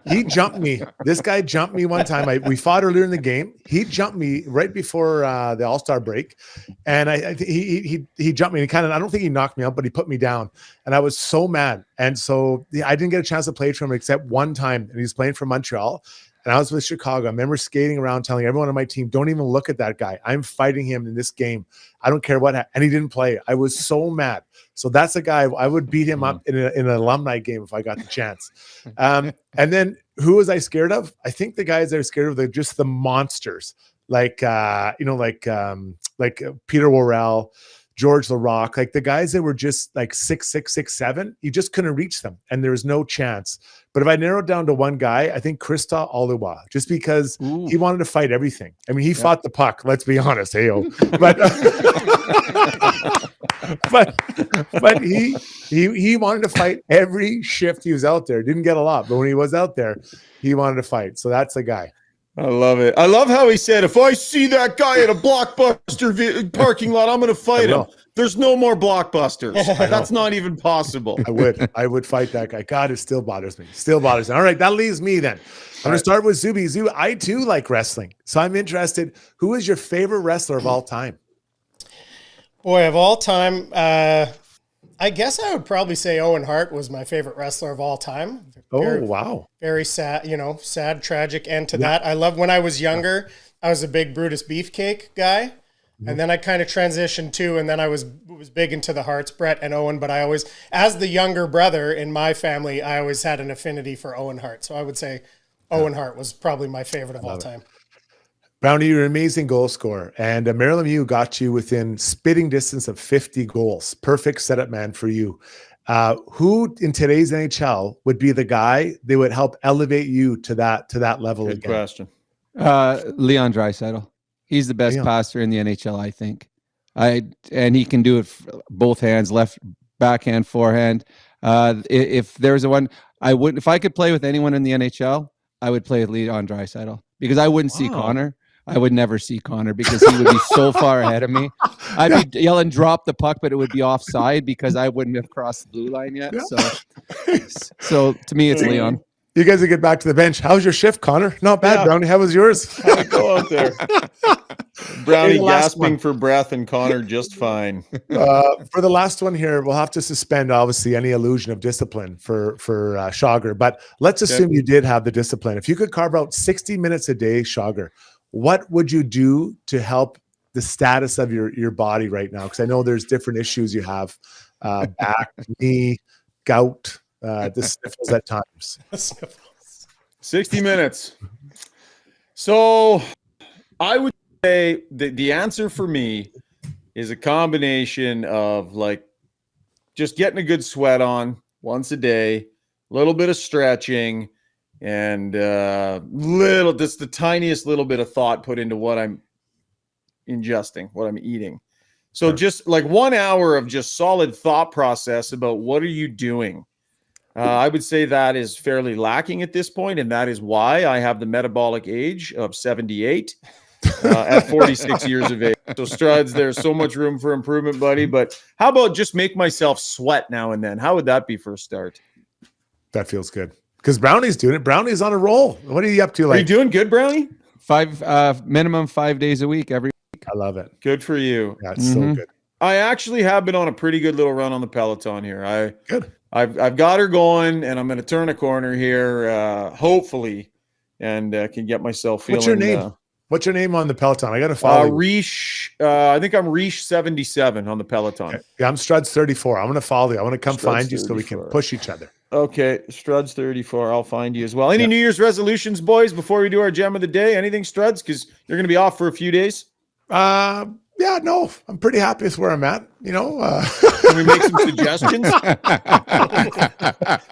He jumped me. This guy jumped me one time. We fought earlier in the game. He jumped me right before the All-Star break, and he jumped me. And I don't think he knocked me out, but he put me down, and I was so mad. And so I didn't get a chance to play for him except one time, and he was playing for Montreal. And I was with Chicago. I remember skating around telling everyone on my team, don't even look at that guy. I'm fighting him in this game. I don't care what. And he didn't play. I was so mad. So that's a guy I would beat him up in an alumni game if I got the chance. And then who was I scared of? I think the guys I was scared of, they're just the monsters. Like Peter Worrell, George Laraque, like the guys that were just like 6'6", 6'7", you just couldn't reach them, and there was no chance. But if I narrowed down to one guy, I think Christophe Oliwa, just because he wanted to fight everything. I mean, he fought the puck. Let's be honest, but he wanted to fight every shift he was out there. Didn't get a lot, but when he was out there, he wanted to fight. So that's the guy. I love it. I love how he said, if I see that guy at a Blockbuster parking lot, I'm going to fight him. There's no more Blockbusters. That's not even possible. I would fight that guy. God, it still bothers me. All right, that leaves me then. I'm going to start with Zuby. Zuby, I too like wrestling. So I'm interested. Who is your favorite wrestler of all time? Boy, of all time, I guess I would probably say Owen Hart was my favorite wrestler of all time. Wow. Very sad, sad, tragic end to that. I love when I was younger, I was a big Brutus Beefcake guy. And then I kind of transitioned too, and then I was big into the Harts, Brett and Owen, but I always, as the younger brother in my family, I always had an affinity for Owen Hart. So I would say Owen Hart was probably my favorite of all time. Brownie, you're an amazing goal scorer, and Marilyn Mew got you within spitting distance of 50 goals. Perfect setup man for you. Who in today's NHL would be the guy that would help elevate you to that level? Good again? question. Leon Draisaitl. He's the best passer in the NHL, I think. And he can do it both hands, left, backhand, forehand. If there's if I could play with anyone in the NHL, I would play with Leon Draisaitl, because I wouldn't see Connor. I would never see Connor because he would be so far ahead of me. I'd be yelling, drop the puck, but it would be offside because I wouldn't have crossed the blue line yet. Yeah. So to me, it's Leon. You guys will get back to the bench. How's your shift, Connor? Not bad, Brownie. How was yours? How'd it go out there? Brownie gasping for breath and Connor just fine. For the last one here, we'll have to suspend, obviously, any illusion of discipline for Schauger. But let's assume you did have the discipline. If you could carve out 60 minutes a day, Schauger, what would you do to help the status of your body right now? Because I know there's different issues you have, back, knee, gout, the sniffles at times. 60 minutes. So I would say the answer for me is a combination of like just getting a good sweat on once a day, a little bit of stretching, and just the tiniest little bit of thought put into what I'm ingesting, what I'm eating. So just like 1 hour of just solid thought process about what are you doing. I would say that is fairly lacking at this point, and that is why I have the metabolic age of 78 at 46 years of age. So Struds, there's so much room for improvement, buddy. But how about just make myself sweat now and then? How would that be for a start? That feels good. Because Brownie's doing it. Brownie's on a roll. What are you up to? Are you doing good, Brownie? Minimum 5 days a week every week. I love it. Good for you. Yeah, it's so good. I actually have been on a pretty good little run on the Peloton here. I've got her going, and I'm going to turn a corner here, hopefully, and can get myself feeling. What's your name? What's your name on the Peloton? I got to follow you. Rish. I think I'm Rish 77 on the Peloton. Okay. Yeah, I'm Struds 34. I'm going to follow you. I want to come Struds find you 34. so we can push each other. Okay, Struds 34. I'll find you as well. Any New Year's resolutions, boys, before we do our gem of the day? Anything, Struds? Because you're going to be off for a few days. Yeah, no, I'm pretty happy with where I'm at. Can we make some suggestions?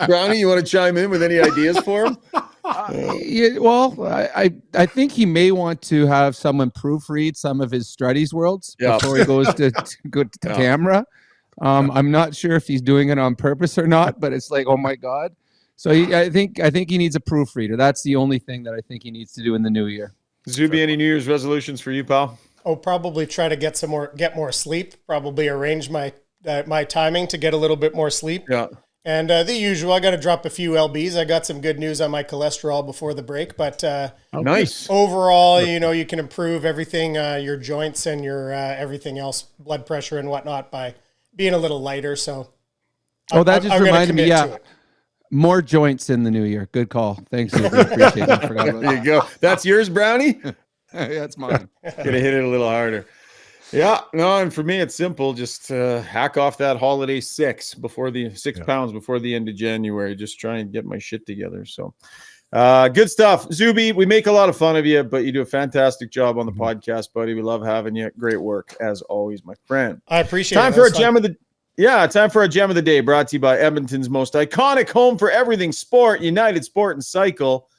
Brownie, you want to chime in with any ideas for him? I think he may want to have someone proofread some of his Struddies worlds before he goes to camera. I'm not sure if he's doing it on purpose or not, but it's like, oh my God. So I think he needs a proofreader. That's the only thing that I think he needs to do in the new year. Zuby, any New Year's resolutions for you, pal? Oh, probably try to get more sleep. Probably arrange my timing to get a little bit more sleep. Yeah. And the usual, I got to drop a few lbs. I got some good news on my cholesterol before the break, but nice. Overall, you can improve everything, your joints and your everything else, blood pressure and whatnot, by being a little lighter. So, that just reminded me. Yeah, more joints in the new year. Good call. Thanks. Appreciate that. Forgot about There you go. That's yours, Brownie. That's mine. Gotta hit it a little harder. Yeah, no, and for me, it's simple. Just hack off that holiday 6 pounds before the end of January. Just try and get my shit together. So good stuff. Zuby, we make a lot of fun of you, but you do a fantastic job on the podcast, buddy. We love having you. Great work, as always, my friend. I appreciate it. Time for a gem of the day, brought to you by Edmonton's most iconic home for everything sport, United Sport and Cycle.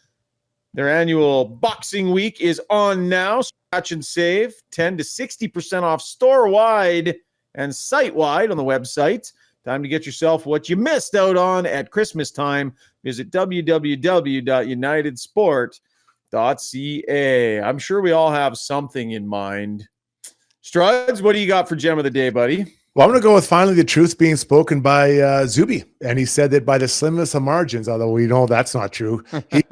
Their annual Boxing Week is on now. Scratch and save 10 to 60% off store-wide and site-wide on the website. Time to get yourself what you missed out on at Christmas time. Visit www.unitedsport.ca. I'm sure we all have something in mind. Struds, what do you got for gem of the day, buddy? Well, I'm going to go with finally the truth being spoken by Zuby. And he said that by the slimmest of margins, although we know that's not true, he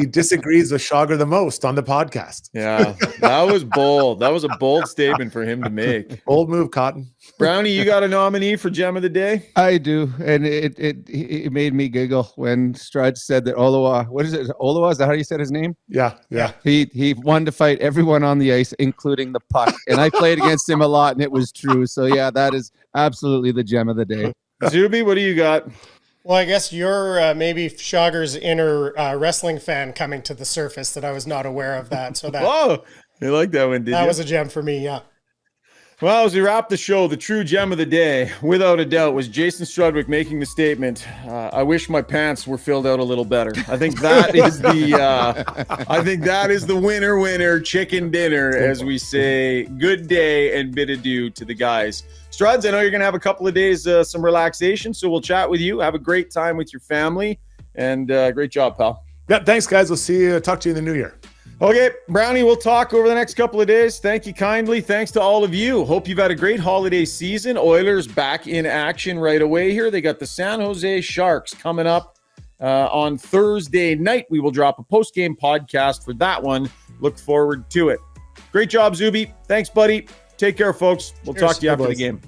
disagrees with Schauger the most on the podcast. Yeah, that was bold. That was a bold statement for him to make. Bold move, Cotton. Brownie, you got a nominee for gem of the day? I do. And it made me giggle when Struds said that Olowa, what is it? Olowa, is that how you said his name? Yeah. He wanted to fight everyone on the ice, including the puck. And I played against him a lot, and it was true. So, yeah, that is absolutely the gem of the day. Zuby, what do you got? Well, I guess you're maybe Schauger's inner wrestling fan coming to the surface that I was not aware of that. So that. Oh, you like that one, did you? That was a gem for me, yeah. Well, as we wrap the show, the true gem of the day, without a doubt, was Jason Strudwick making the statement, I wish my pants were filled out a little better. I think that is the winner chicken dinner, as we say. Good day and bid adieu to the guys. Struds, I know you're going to have a couple of days, some relaxation, so we'll chat with you. Have a great time with your family, and great job, pal. Yeah, thanks, guys. We'll see you. Talk to you in the new year. Okay, Brownie, we'll talk over the next couple of days. Thank you kindly. Thanks to all of you. Hope you've had a great holiday season. Oilers back in action right away here. They got the San Jose Sharks coming up on Thursday night. We will drop a post-game podcast for that one. Look forward to it. Great job, Zuby. Thanks, buddy. Take care, folks. We'll talk to you after the game.